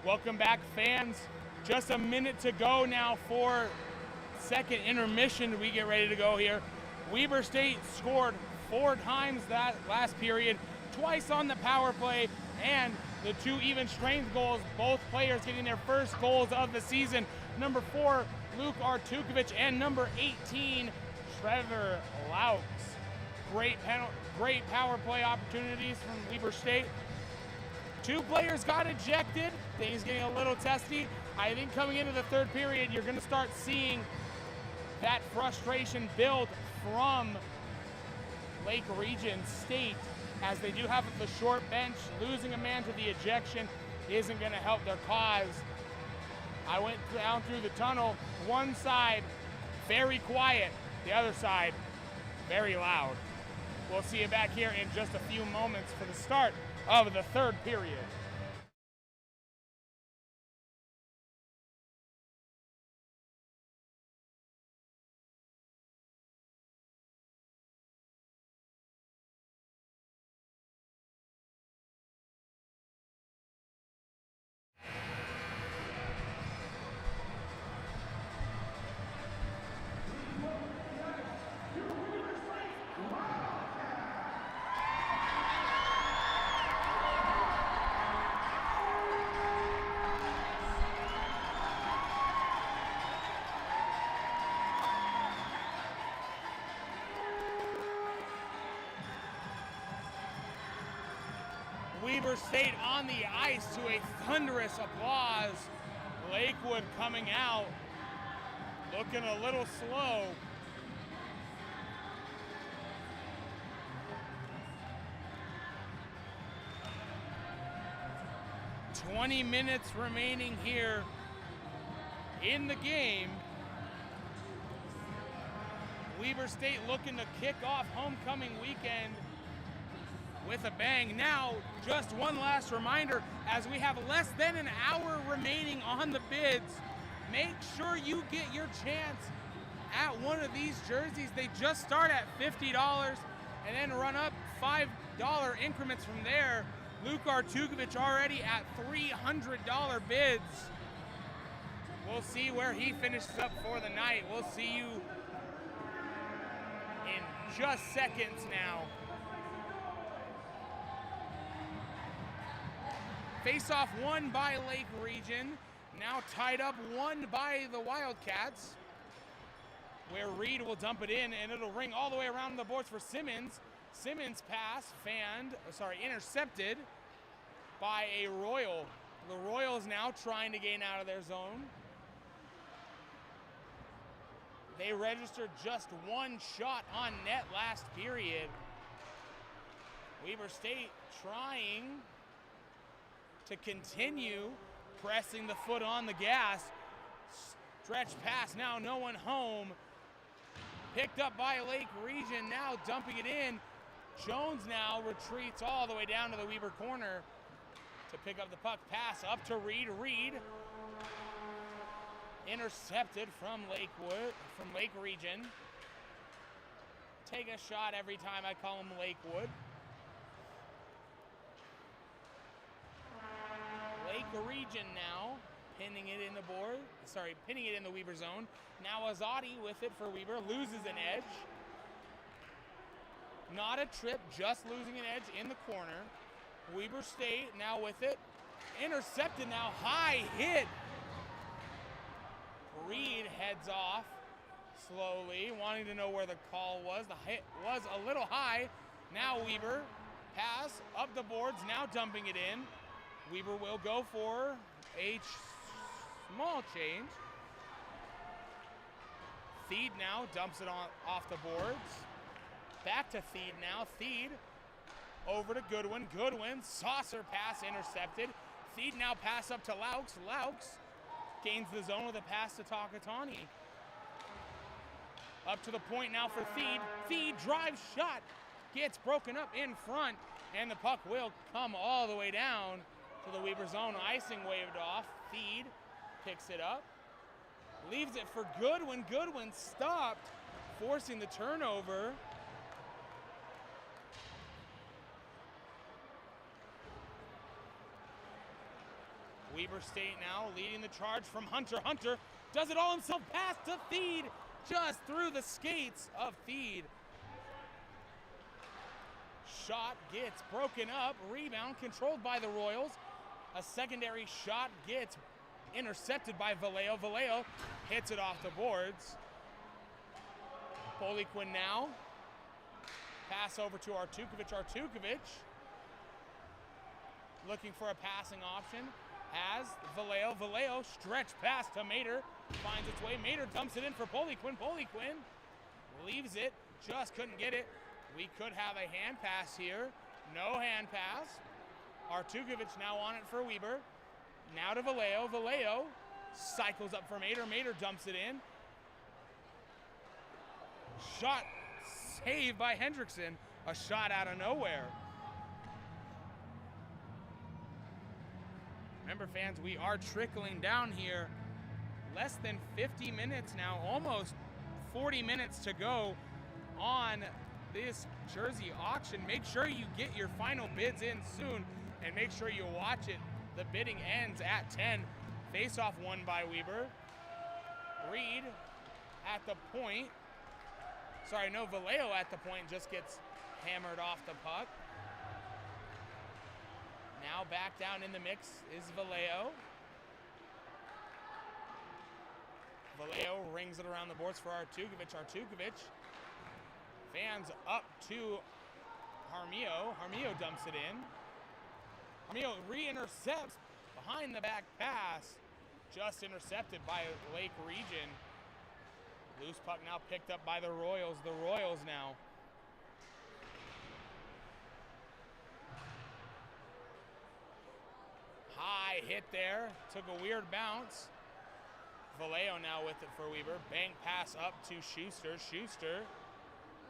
Welcome back, fans. Just a minute to go now for second intermission. We get ready to go here. Weber State scored 4 times that last period, twice on the power play, and the 2 even strength goals, both players getting their first goals of the season. Number 4, Luke Artukovic, and number 18, Trevor Laux. Great power play opportunities from Weber State. 2 players got ejected. Things getting a little testy. I think coming into the third period, you're going to start seeing that frustration build from Lake Region State, as they do have the short bench. Losing a man to the ejection isn't going to help their cause. I went down through the tunnel. One side, very quiet. The other side, very loud. We'll see you back here in just a few moments for the start of the third period. Weber State on the ice to a thunderous applause. Lakewood coming out, looking a little slow. "20 minutes remaining here in the game. Weber State looking to kick off homecoming weekend with a bang. Now, just one last reminder, as we have less than an hour remaining on the bids, make sure you get your chance at one of these jerseys. They just start at $50 and then run up $5 increments from there. Luke Artukovic already at $300 bids. We'll see where he finishes up for the night. We'll see you in just seconds now. Face-off won by Lake Region. Now tied up, one by the Wildcats, where Reed will dump it in, and it'll ring all the way around the boards for Simmons. Simmons pass intercepted by a Royal. The Royals now trying to gain out of their zone. They registered just one shot on net last period. Weber State trying to continue pressing the foot on the gas. Stretch pass, now no one home. Picked up by Lake Region, now dumping it in. Jones now retreats all the way down to the Weber corner to pick up the puck. Pass up to Reed. Reed intercepted from Lake Region. Take a shot every time I call him Lakewood. Lake Region now pinning it in the Weber zone. Now Azadi with it for Weber, loses an edge. Not a trip, just losing an edge in the corner. Weber State now with it. Intercepted now, high hit. Reed heads off slowly, wanting to know where the call was. The hit was a little high. Now Weber, pass up the boards, now dumping it in. Weber will go for a small change. Theed now dumps it off the boards. Back to Theed now. Theed over to Goodwin. Goodwin, saucer pass intercepted. Theed now pass up to Laux. Laux gains the zone with a pass to Takatani. Up to the point now for Theed. Theed drives shot. Gets broken up in front, and the puck will come all the way down to the Weber zone. Icing waved off. Theed picks it up. Leaves it for Goodwin. Goodwin stopped, forcing the turnover. Weber State now leading the charge from Hunter. Hunter does it all himself. Pass to Theed, just through the skates of Theed. Shot gets broken up. Rebound controlled by the Royals. A secondary shot gets intercepted by Vallejo. Vallejo hits it off the boards. Poliquin now. Pass over to Artukovic. Artukovic looking for a passing option. Has Vallejo. Vallejo stretch pass to Mater. Finds its way. Mater dumps it in for Poliquin. Poliquin leaves it. Just couldn't get it. We could have a hand pass here. No hand pass. Artukovic now on it for Weber. Now to Vallejo. Vallejo cycles up for Mater. Mater dumps it in. Shot saved by Hendrickson. A shot out of nowhere. Remember, fans, we are trickling down here. Less than 50 minutes now, almost 40 minutes to go on this jersey auction. Make sure you get your final bids in soon, and make sure you watch it. The bidding ends at 10. Face-off won by Weber. Reed at the point. Sorry, no, Vallejo at the point just gets hammered off the puck. Now back down in the mix is Vallejo. Vallejo rings it around the boards for Artukovic. Artukovic fans up to Jaramillo. Jaramillo dumps it in. Meal re-intercepts behind the back pass. Just intercepted by Lake Region. Loose puck now picked up by the Royals. The Royals now. High hit there. Took a weird bounce. Vallejo now with it for Weber. Bank pass up to Schuster. Schuster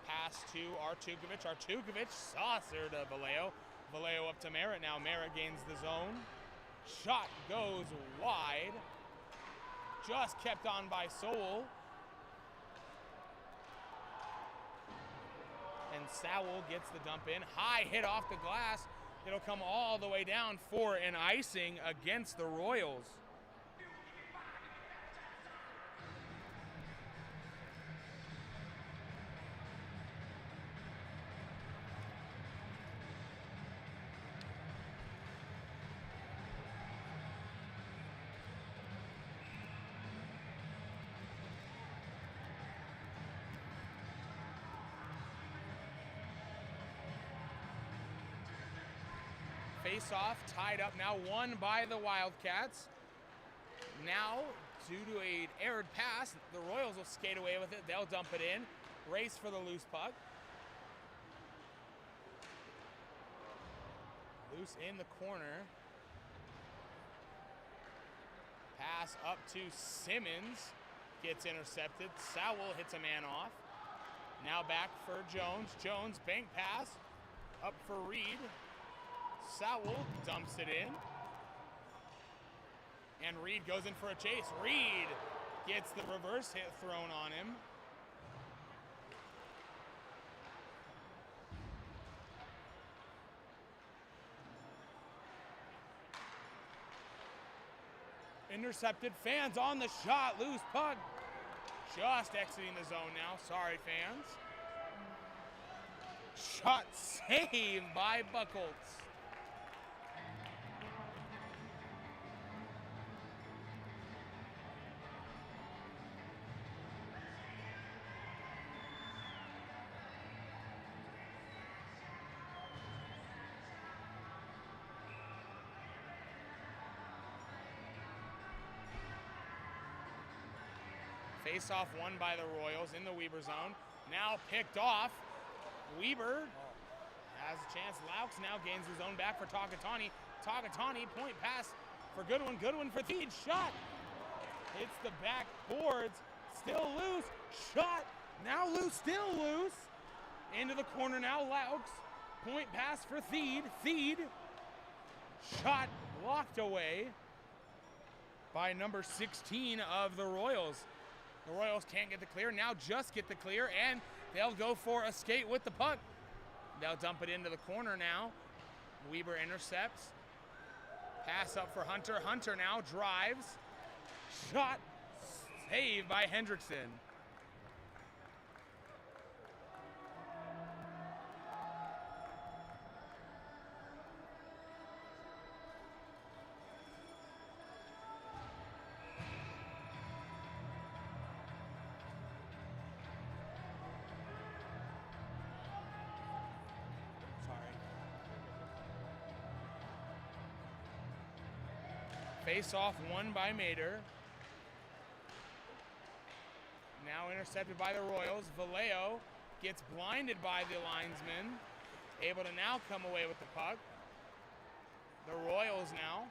pass to Artukovic. Artukovic saucer to Vallejo. Vallejo up to Merritt now. Merritt gains the zone. Shot goes wide. Just kept on by Sowell. And Sowell gets the dump in. High hit off the glass. It'll come all the way down for an icing against the Royals. Face-off tied up now, won by the Wildcats. Now, due to an erred pass, the Royals will skate away with it. They'll dump it in. Race for the loose puck. Loose in the corner. Pass up to Simmons. Gets intercepted. Sowell hits a man off. Now back for Jones. Jones, bank pass. Up for Reed. Sowell dumps it in. And Reed goes in for a chase. Reed gets the reverse hit thrown on him. Intercepted. Fans on the shot. Loose puck. Just exiting the zone now. Sorry, fans. Shot saved by Buchholz. Face-off won by the Royals in the Weber zone. Now picked off. Weber has a chance. Laux now gains his own back for Takatani. Takatani, point pass for Goodwin. Goodwin for Thied. Shot. Hits the back boards. Still loose. Shot. Now loose. Still loose. Into the corner now. Laux. Point pass for Thied. Thied. Shot blocked away by number 16 of the Royals. The Royals can't get the clear. Now just get the clear, and they'll go for a skate with the puck. They'll dump it into the corner now. Weber intercepts. Pass up for Hunter. Hunter now drives. Shot saved by Hendrickson. Face-off won by Mader. Now intercepted by the Royals. Vallejo gets blinded by the linesman. Able to now come away with the puck. The Royals now.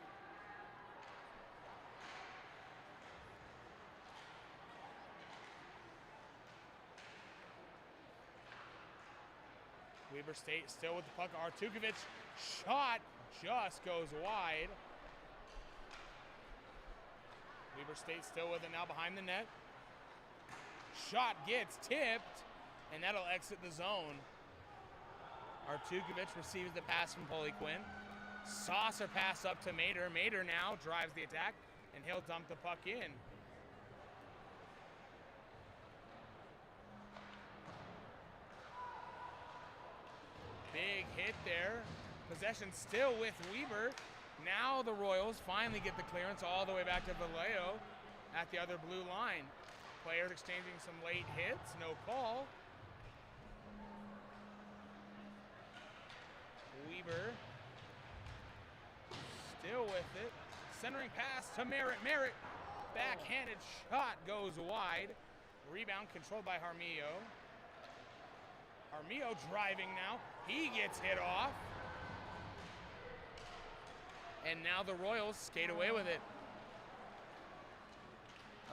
Weber State still with the puck. Artukovic shot just goes wide. Weber State still with it now behind the net. Shot gets tipped, and that'll exit the zone. Artukovic receives the pass from Poliquin. Saucer pass up to Mader. Mader now drives the attack, and he'll dump the puck in. Big hit there. Possession still with Weber. Now the Royals finally get the clearance all the way back to Vallejo at the other blue line. Players exchanging some late hits, no call. Weber still with it. Centering pass to Merritt. Merritt, backhanded shot goes wide. Rebound controlled by Jaramillo. Jaramillo driving now. He gets hit off. And now the Royals skate away with it.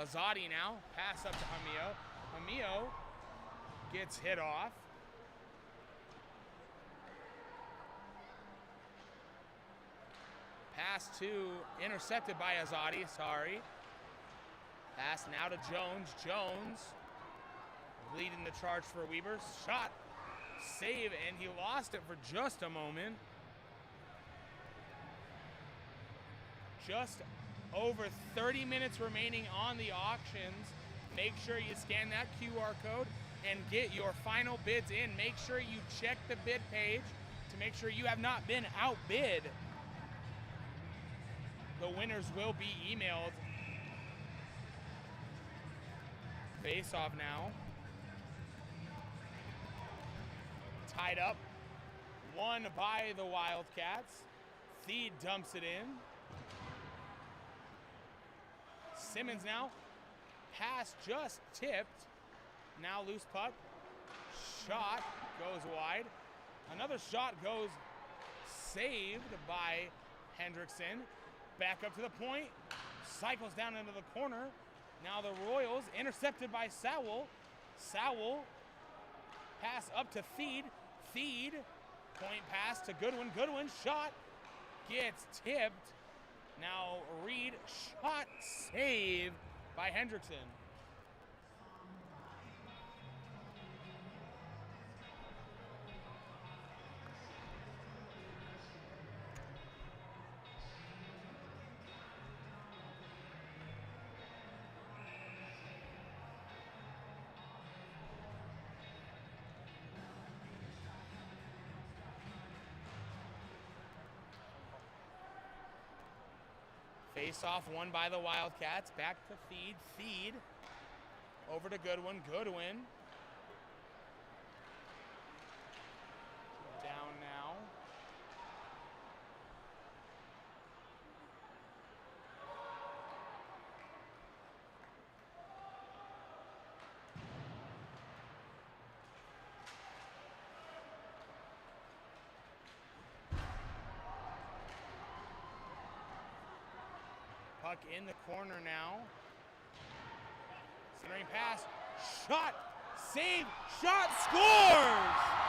Azadi now, pass up to Jaramillo. Jaramillo gets hit off. Pass to, intercepted by Azadi, sorry. Pass now to Jones. Jones leading the charge for Weber. Shot, save, and he lost it for just a moment. Just over 30 minutes remaining on the auctions. Make sure you scan that QR code and get your final bids in. Make sure you check the bid page to make sure you have not been outbid. The winners will be emailed. Face off now. Tied up. Won by the Wildcats. Theed dumps it in. Simmons now. Pass just tipped. Now loose puck. Shot goes wide. Another shot goes saved by Hendrickson. Back up to the point. Cycles down into the corner. Now the Royals intercepted by Sowell. Sowell. Pass up to Theed. Theed. Point pass to Goodwin. Goodwin shot. Gets tipped. Now Reed. Shot saved by Hendrickson. Face off won by the Wildcats. Back to Theed. Theed over to Goodwin. Goodwin down now. Puck in the corner now. Centering pass. Shot. Save. Shot. Scores!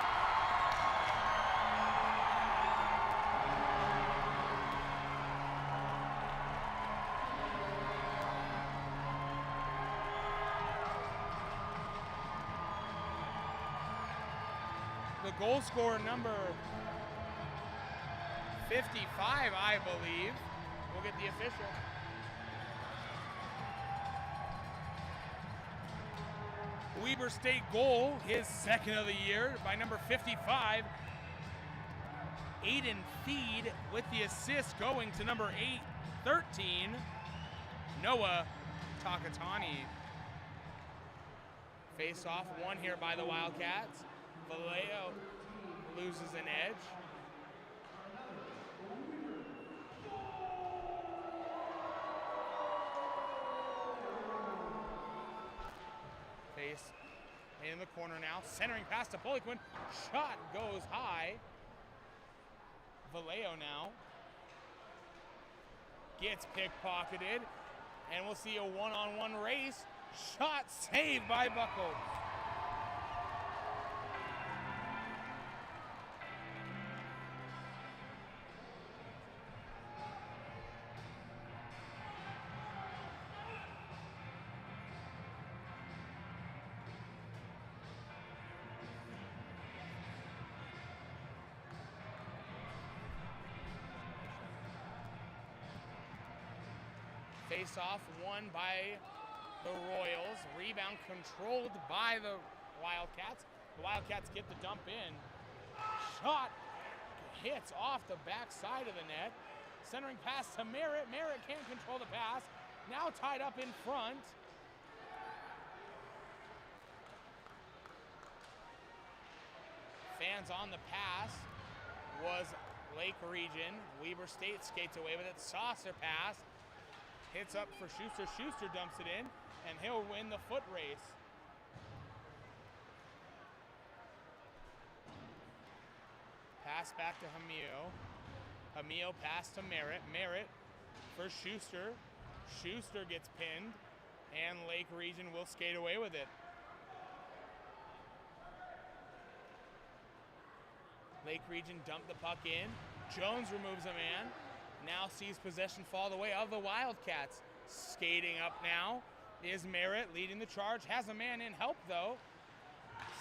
The goal scorer, number 55, I believe. We'll get the official. Weber State goal, his second of the year, by number 55, Aiden Theed, with the assist going to number 13, Noah Takatani. Face off won here by the Wildcats. Vallejo loses an edge. Face in the corner now. Centering pass to Poliquin. Shot goes high. Vallejo now gets pickpocketed. And we'll see a one-on-one race. Shot saved by Buckles. Face-off won by the Royals. Rebound controlled by the Wildcats. The Wildcats get the dump in. Shot hits off the backside of the net. Centering pass to Merritt. Merritt can't control the pass. Now tied up in front. Fans on the pass was Lake Region. Weber State skates away with it. Saucer pass. Hits up for Schuster. Schuster dumps it in, and he'll win the foot race. Pass back to Hamio. Hamio pass to Merritt. Merritt for Schuster. Schuster gets pinned, and Lake Region will skate away with it. Lake Region dumped the puck in. Jones removes a man. Now sees possession fall the way of the Wildcats. Skating up now is Merritt leading the charge. Has a man in help though.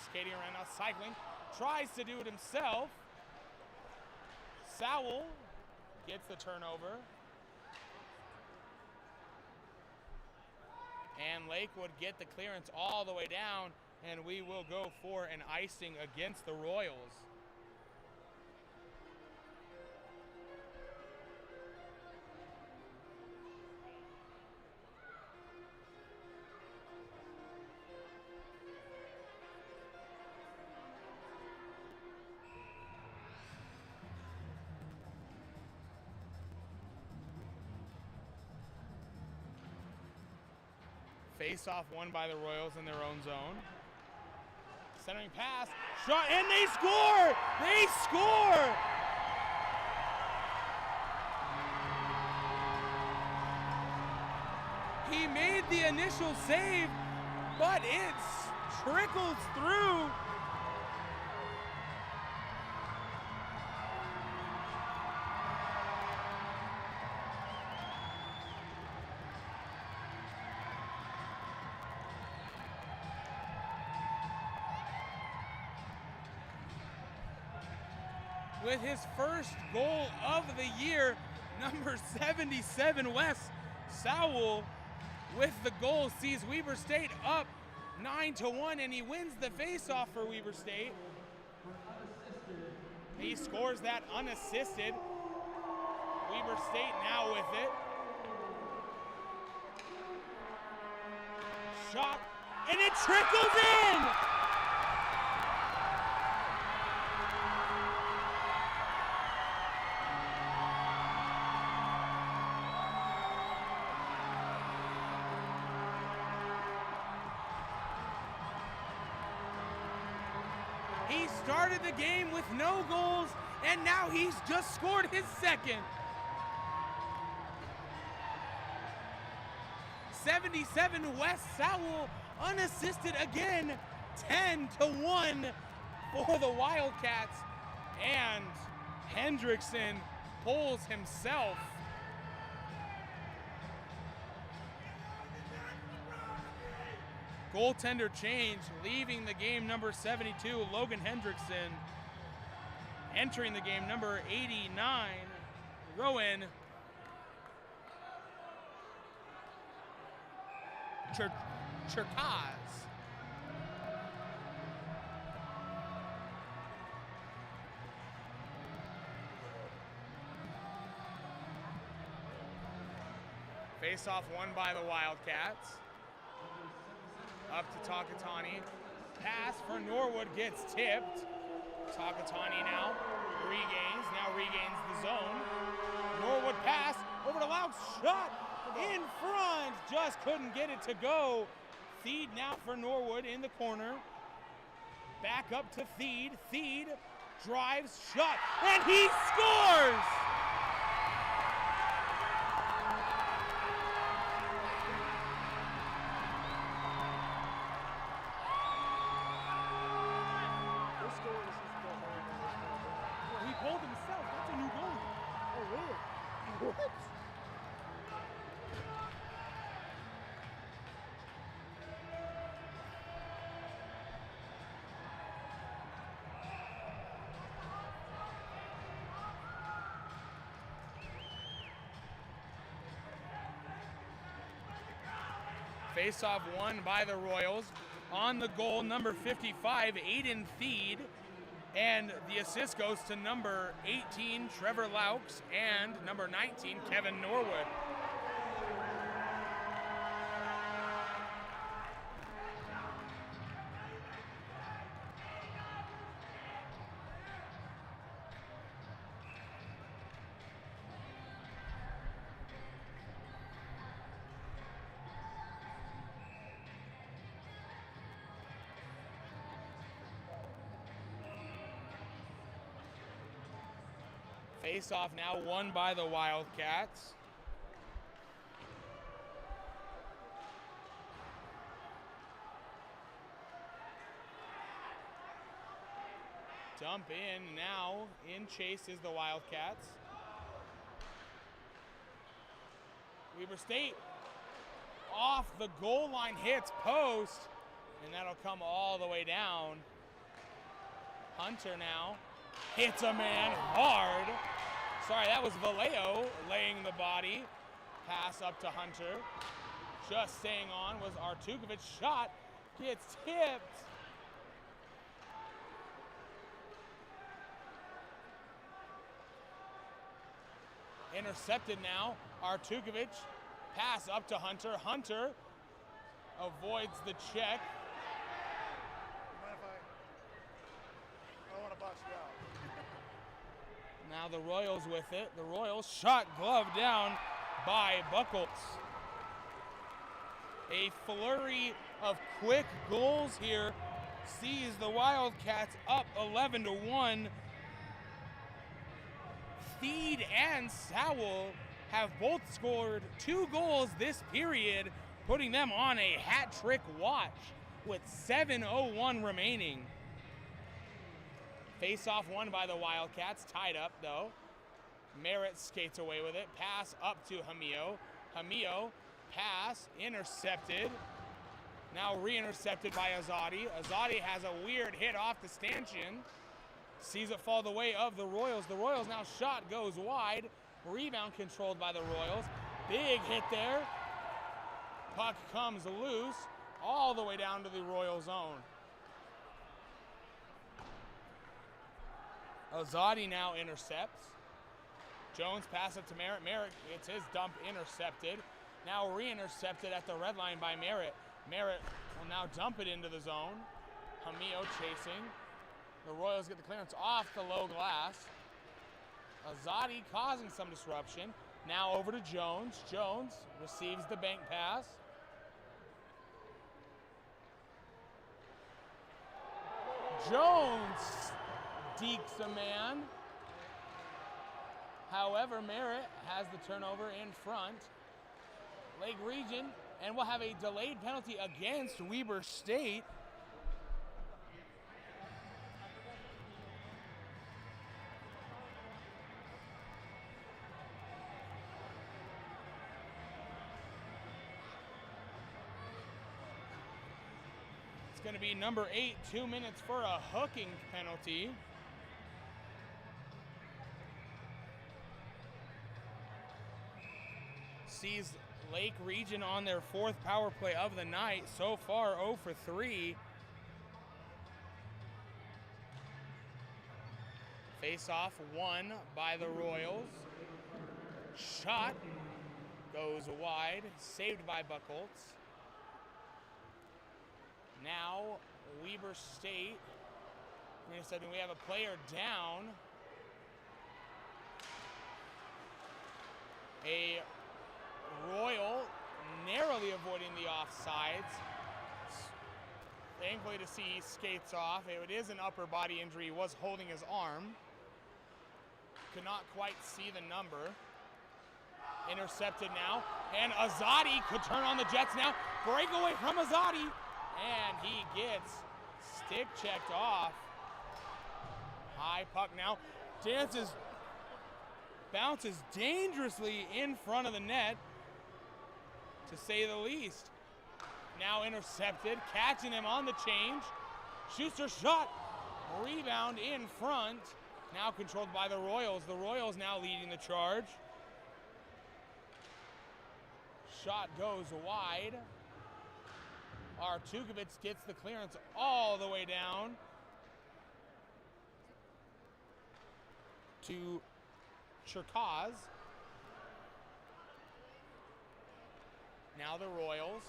Skating around now, cycling. Tries to do it himself. Sowell gets the turnover. And Lakewood get the clearance all the way down, and we will go for an icing against the Royals. Face-off won by the Royals in their own zone. Centering pass, shot, and they score! They score! He made the initial save, but it trickles through. With his first goal of the year, number 77, Wes Sowell, with the goal, sees Weber State up 9-1, and he wins the faceoff for Weber State. He scores that unassisted. Weber State now with it. Shot, and it trickles in! He started the game with no goals, and now he's just scored his second. 77 Wes Sowell unassisted again, 10-1 for the Wildcats, and Hendrickson pulls himself. Goaltender change, leaving the game number 72, Logan Hendrickson. Entering the game number 89, Rowan Cherkaz. Face-off won by the Wildcats. Up to Takatani. Pass for Norwood gets tipped. Takatani now regains the zone. Norwood pass over to Laux. Shot in front. Just couldn't get it to go. Theed now for Norwood in the corner. Back up to Theed. Theed drives, shot, and he scores! Face-off won by the Royals. On the goal, number 55, Aiden Theed. And the assist goes to number 18, Trevor Laux, and number 19, Kevin Norwood. Face-off now won by the Wildcats. Dump in now. In chase is the Wildcats. Weber State off the goal line hits post, and that'll come all the way down. Hunter now hits a man hard. Sorry, that was Vallejo laying the body. Pass up to Hunter. Just staying on was Artukovic. Shot gets tipped. Intercepted now. Artukovic. Pass up to Hunter. Hunter avoids the check. Mind if I don't want to box you out. Now the Royals with it. The Royals shot glove down by Buckles. A flurry of quick goals here sees the Wildcats up 11-1. Feed and Sowell have both scored 2 goals this period, putting them on a hat trick watch with 7:01 remaining. Face-off won by the Wildcats, tied up though. Merritt skates away with it, pass up to Jamillo. Jamillo, pass, intercepted. Now re-intercepted by Azadi. Azadi has a weird hit off the stanchion. Sees it fall the way of the Royals. The Royals now shot goes wide. Rebound controlled by the Royals. Big hit there. Puck comes loose all the way down to the Royal zone. Azadi now intercepts. Jones pass it to Merritt. Merritt gets his dump intercepted. Now re-intercepted at the red line by Merritt. Merritt will now dump it into the zone. Jamillo chasing. The Royals get the clearance off the low glass. Azadi causing some disruption. Now over to Jones. Jones receives the bank pass. Jones dekes a man. However, Merritt has the turnover in front. Lake Region, and we'll have a delayed penalty against Weber State. It's going to be number 8, 2 minutes for a hooking penalty. Sees Lake Region on their 4th power play of the night. So far, 0 for 3. Face-off won by the Royals. Shot goes wide, saved by Buckholtz. Now, Weber State, we have a player down. A Royal narrowly avoiding the offsides. Thankfully to see he skates off. It is an upper body injury. He was holding his arm. Could not quite see the number. Intercepted now. And Azadi could turn on the Jets now. Breakaway from Azadi. And he gets stick checked off. High puck now. Bounces dangerously in front of the net, to say the least. Now intercepted, catching him on the change. Schuster shot, rebound in front. Now controlled by the Royals. The Royals now leading the charge. Shot goes wide. Artukovic gets the clearance all the way down to Cherkaz. Now the Royals.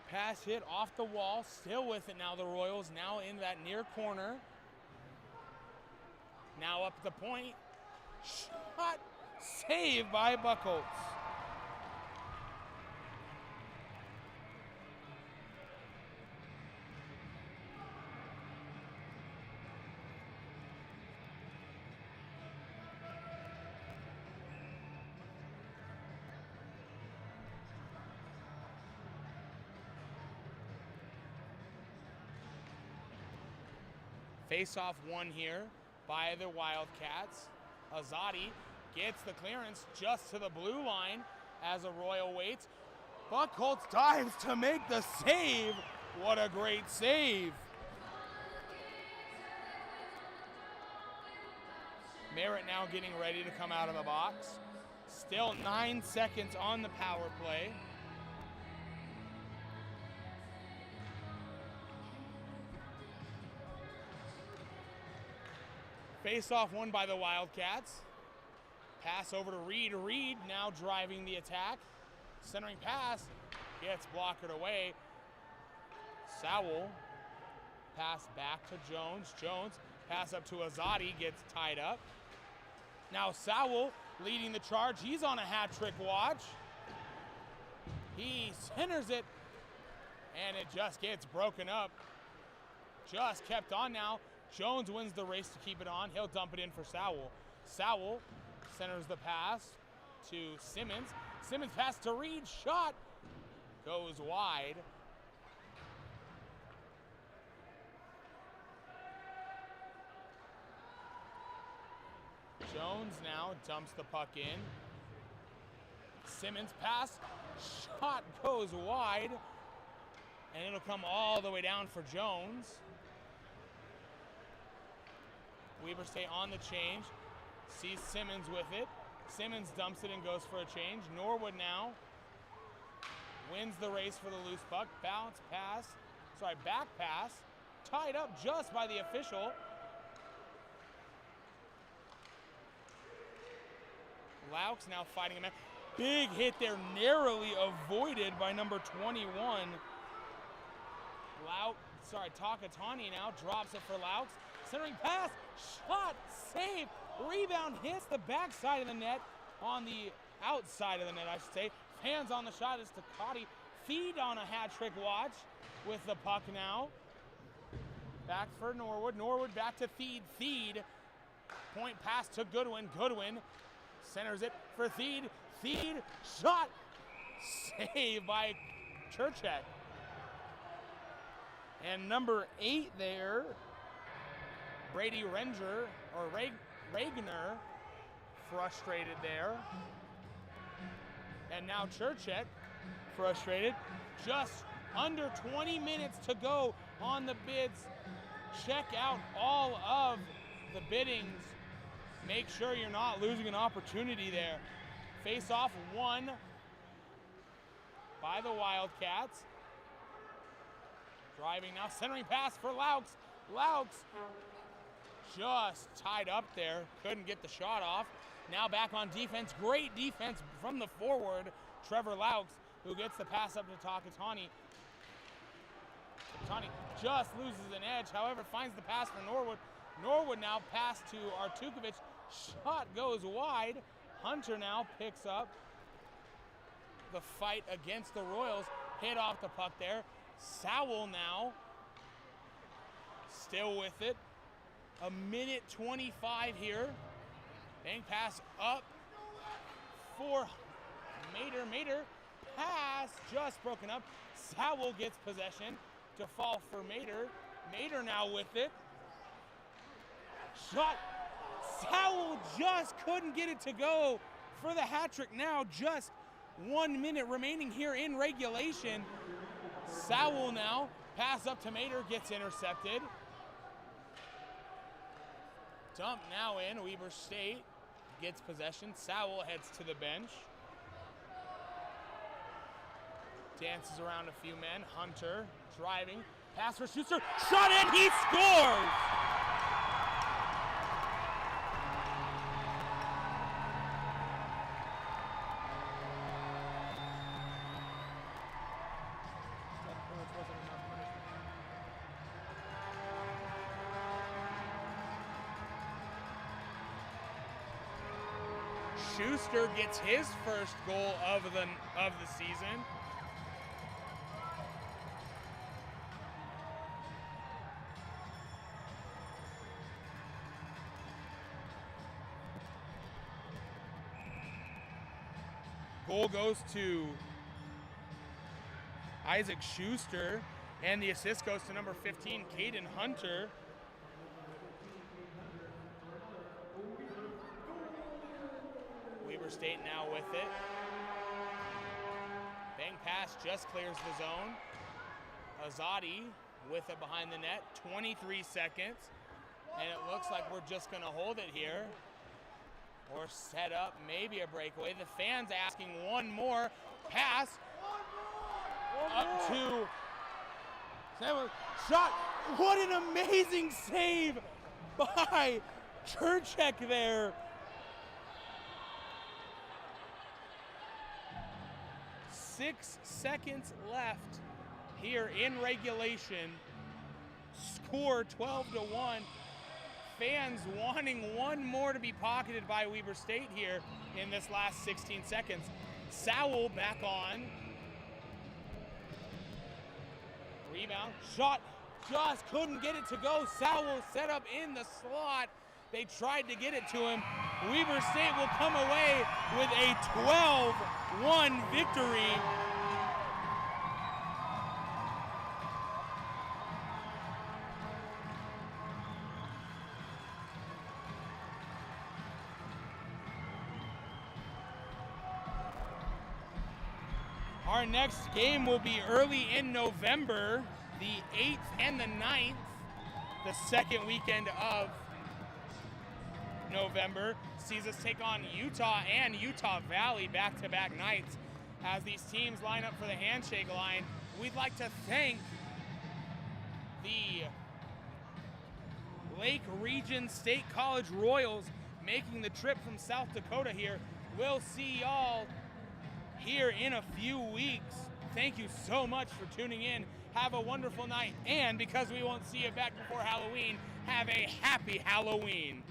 Pass hit off the wall, still with it now the Royals, now in that near corner. Now up the point. Shot saved by Buckholtz. Face-off won here by the Wildcats. Azadi gets the clearance just to the blue line as Arroyo waits. Buchholz dives to make the save. What a great save. Merritt now getting ready to come out of the box. Still 9 seconds on the power play. Face-off won by the Wildcats. Pass over to Reed. Reed now driving the attack. Centering pass gets blocked away. Sowell pass back to Jones. Jones pass up to Azadi, gets tied up. Now Sowell leading the charge. He's on a hat trick watch. He centers it, and it just gets broken up. Just kept on now. Jones wins the race to keep it on. He'll dump it in for Sowell. Sowell centers the pass to Simmons. Simmons pass to Reed. Shot goes wide. Jones now dumps the puck in. Simmons pass. Shot goes wide. And it'll come all the way down for Jones. Weber State on the change. Sees Simmons with it. Simmons dumps it and goes for a change. Norwood now wins the race for the loose puck. Back pass. Tied up just by the official. Laux now fighting him. Big hit there, narrowly avoided by number 21. Takatani now drops it for Laux. Centering pass, shot, save, rebound, hits the backside of the net, on the outside of the net, I should say. Hands on the shot is Takati. Feed on a hat trick watch with the puck now. Back for Norwood. Norwood back to Theed. Theed. Point pass to Goodwin. Goodwin centers it for Theed. Theed. Shot. Save by Churchek. And number 8 there, Brady Regner, frustrated there. And now Churchek, frustrated. Just under 20 minutes to go on the bids. Check out all of the biddings. Make sure you're not losing an opportunity there. Face-off won by the Wildcats. Driving now, centering pass for Laux. Laux just tied up there, couldn't get the shot off. Now back on defense, great defense from the forward, Trevor Laux, who gets the pass up to Takatani. Takatani just loses an edge, however, finds the pass for Norwood. Norwood now pass to Artukovic. Shot goes wide. Hunter now picks up the fight against the Royals. Hit off the puck there. Sowell now still with it. 1:25 here. Bank pass up for Mater. Mater pass just broken up. Sowell gets possession to fall for Mater. Mater now with it. Shot. Sowell just couldn't get it to go for the hat trick. Now just 1 minute remaining here in regulation. Sowell now, pass up to Mater, gets intercepted. Dump now in, Weber State gets possession. Sowell heads to the bench. Dances around a few men. Hunter driving, pass for Schuster, shot in, he scores! Schuster gets his first goal of the season. Goal goes to Isaac Schuster, and the assist goes to number 15, Caden Hunter. Weber State now with it. Bang pass just clears the zone. Azadi with it behind the net, 23 seconds. And it looks like we're just gonna hold it here. Or set up maybe a breakaway. The fans asking one more pass. Up to Samuel. Shot. What an amazing save by Turchek there. 6 seconds left here in regulation. Score 12-1. Fans wanting one more to be pocketed by Weber State here in this last 16 seconds. Sowell back on. Rebound, shot, just couldn't get it to go. Sowell set up in the slot. They tried to get it to him. Weber State will come away with a 12-1 victory. Our next game will be early in November, the 8th and the 9th, the second weekend of November. Sees us take on Utah and Utah Valley back-to-back nights. As these teams line up for the handshake line, we'd like to thank the Lake Region State College Royals making the trip from South Dakota here. We'll see y'all here in a few weeks. Thank you so much for tuning in. Have a wonderful night. And because we won't see you back before Halloween, have a happy Halloween.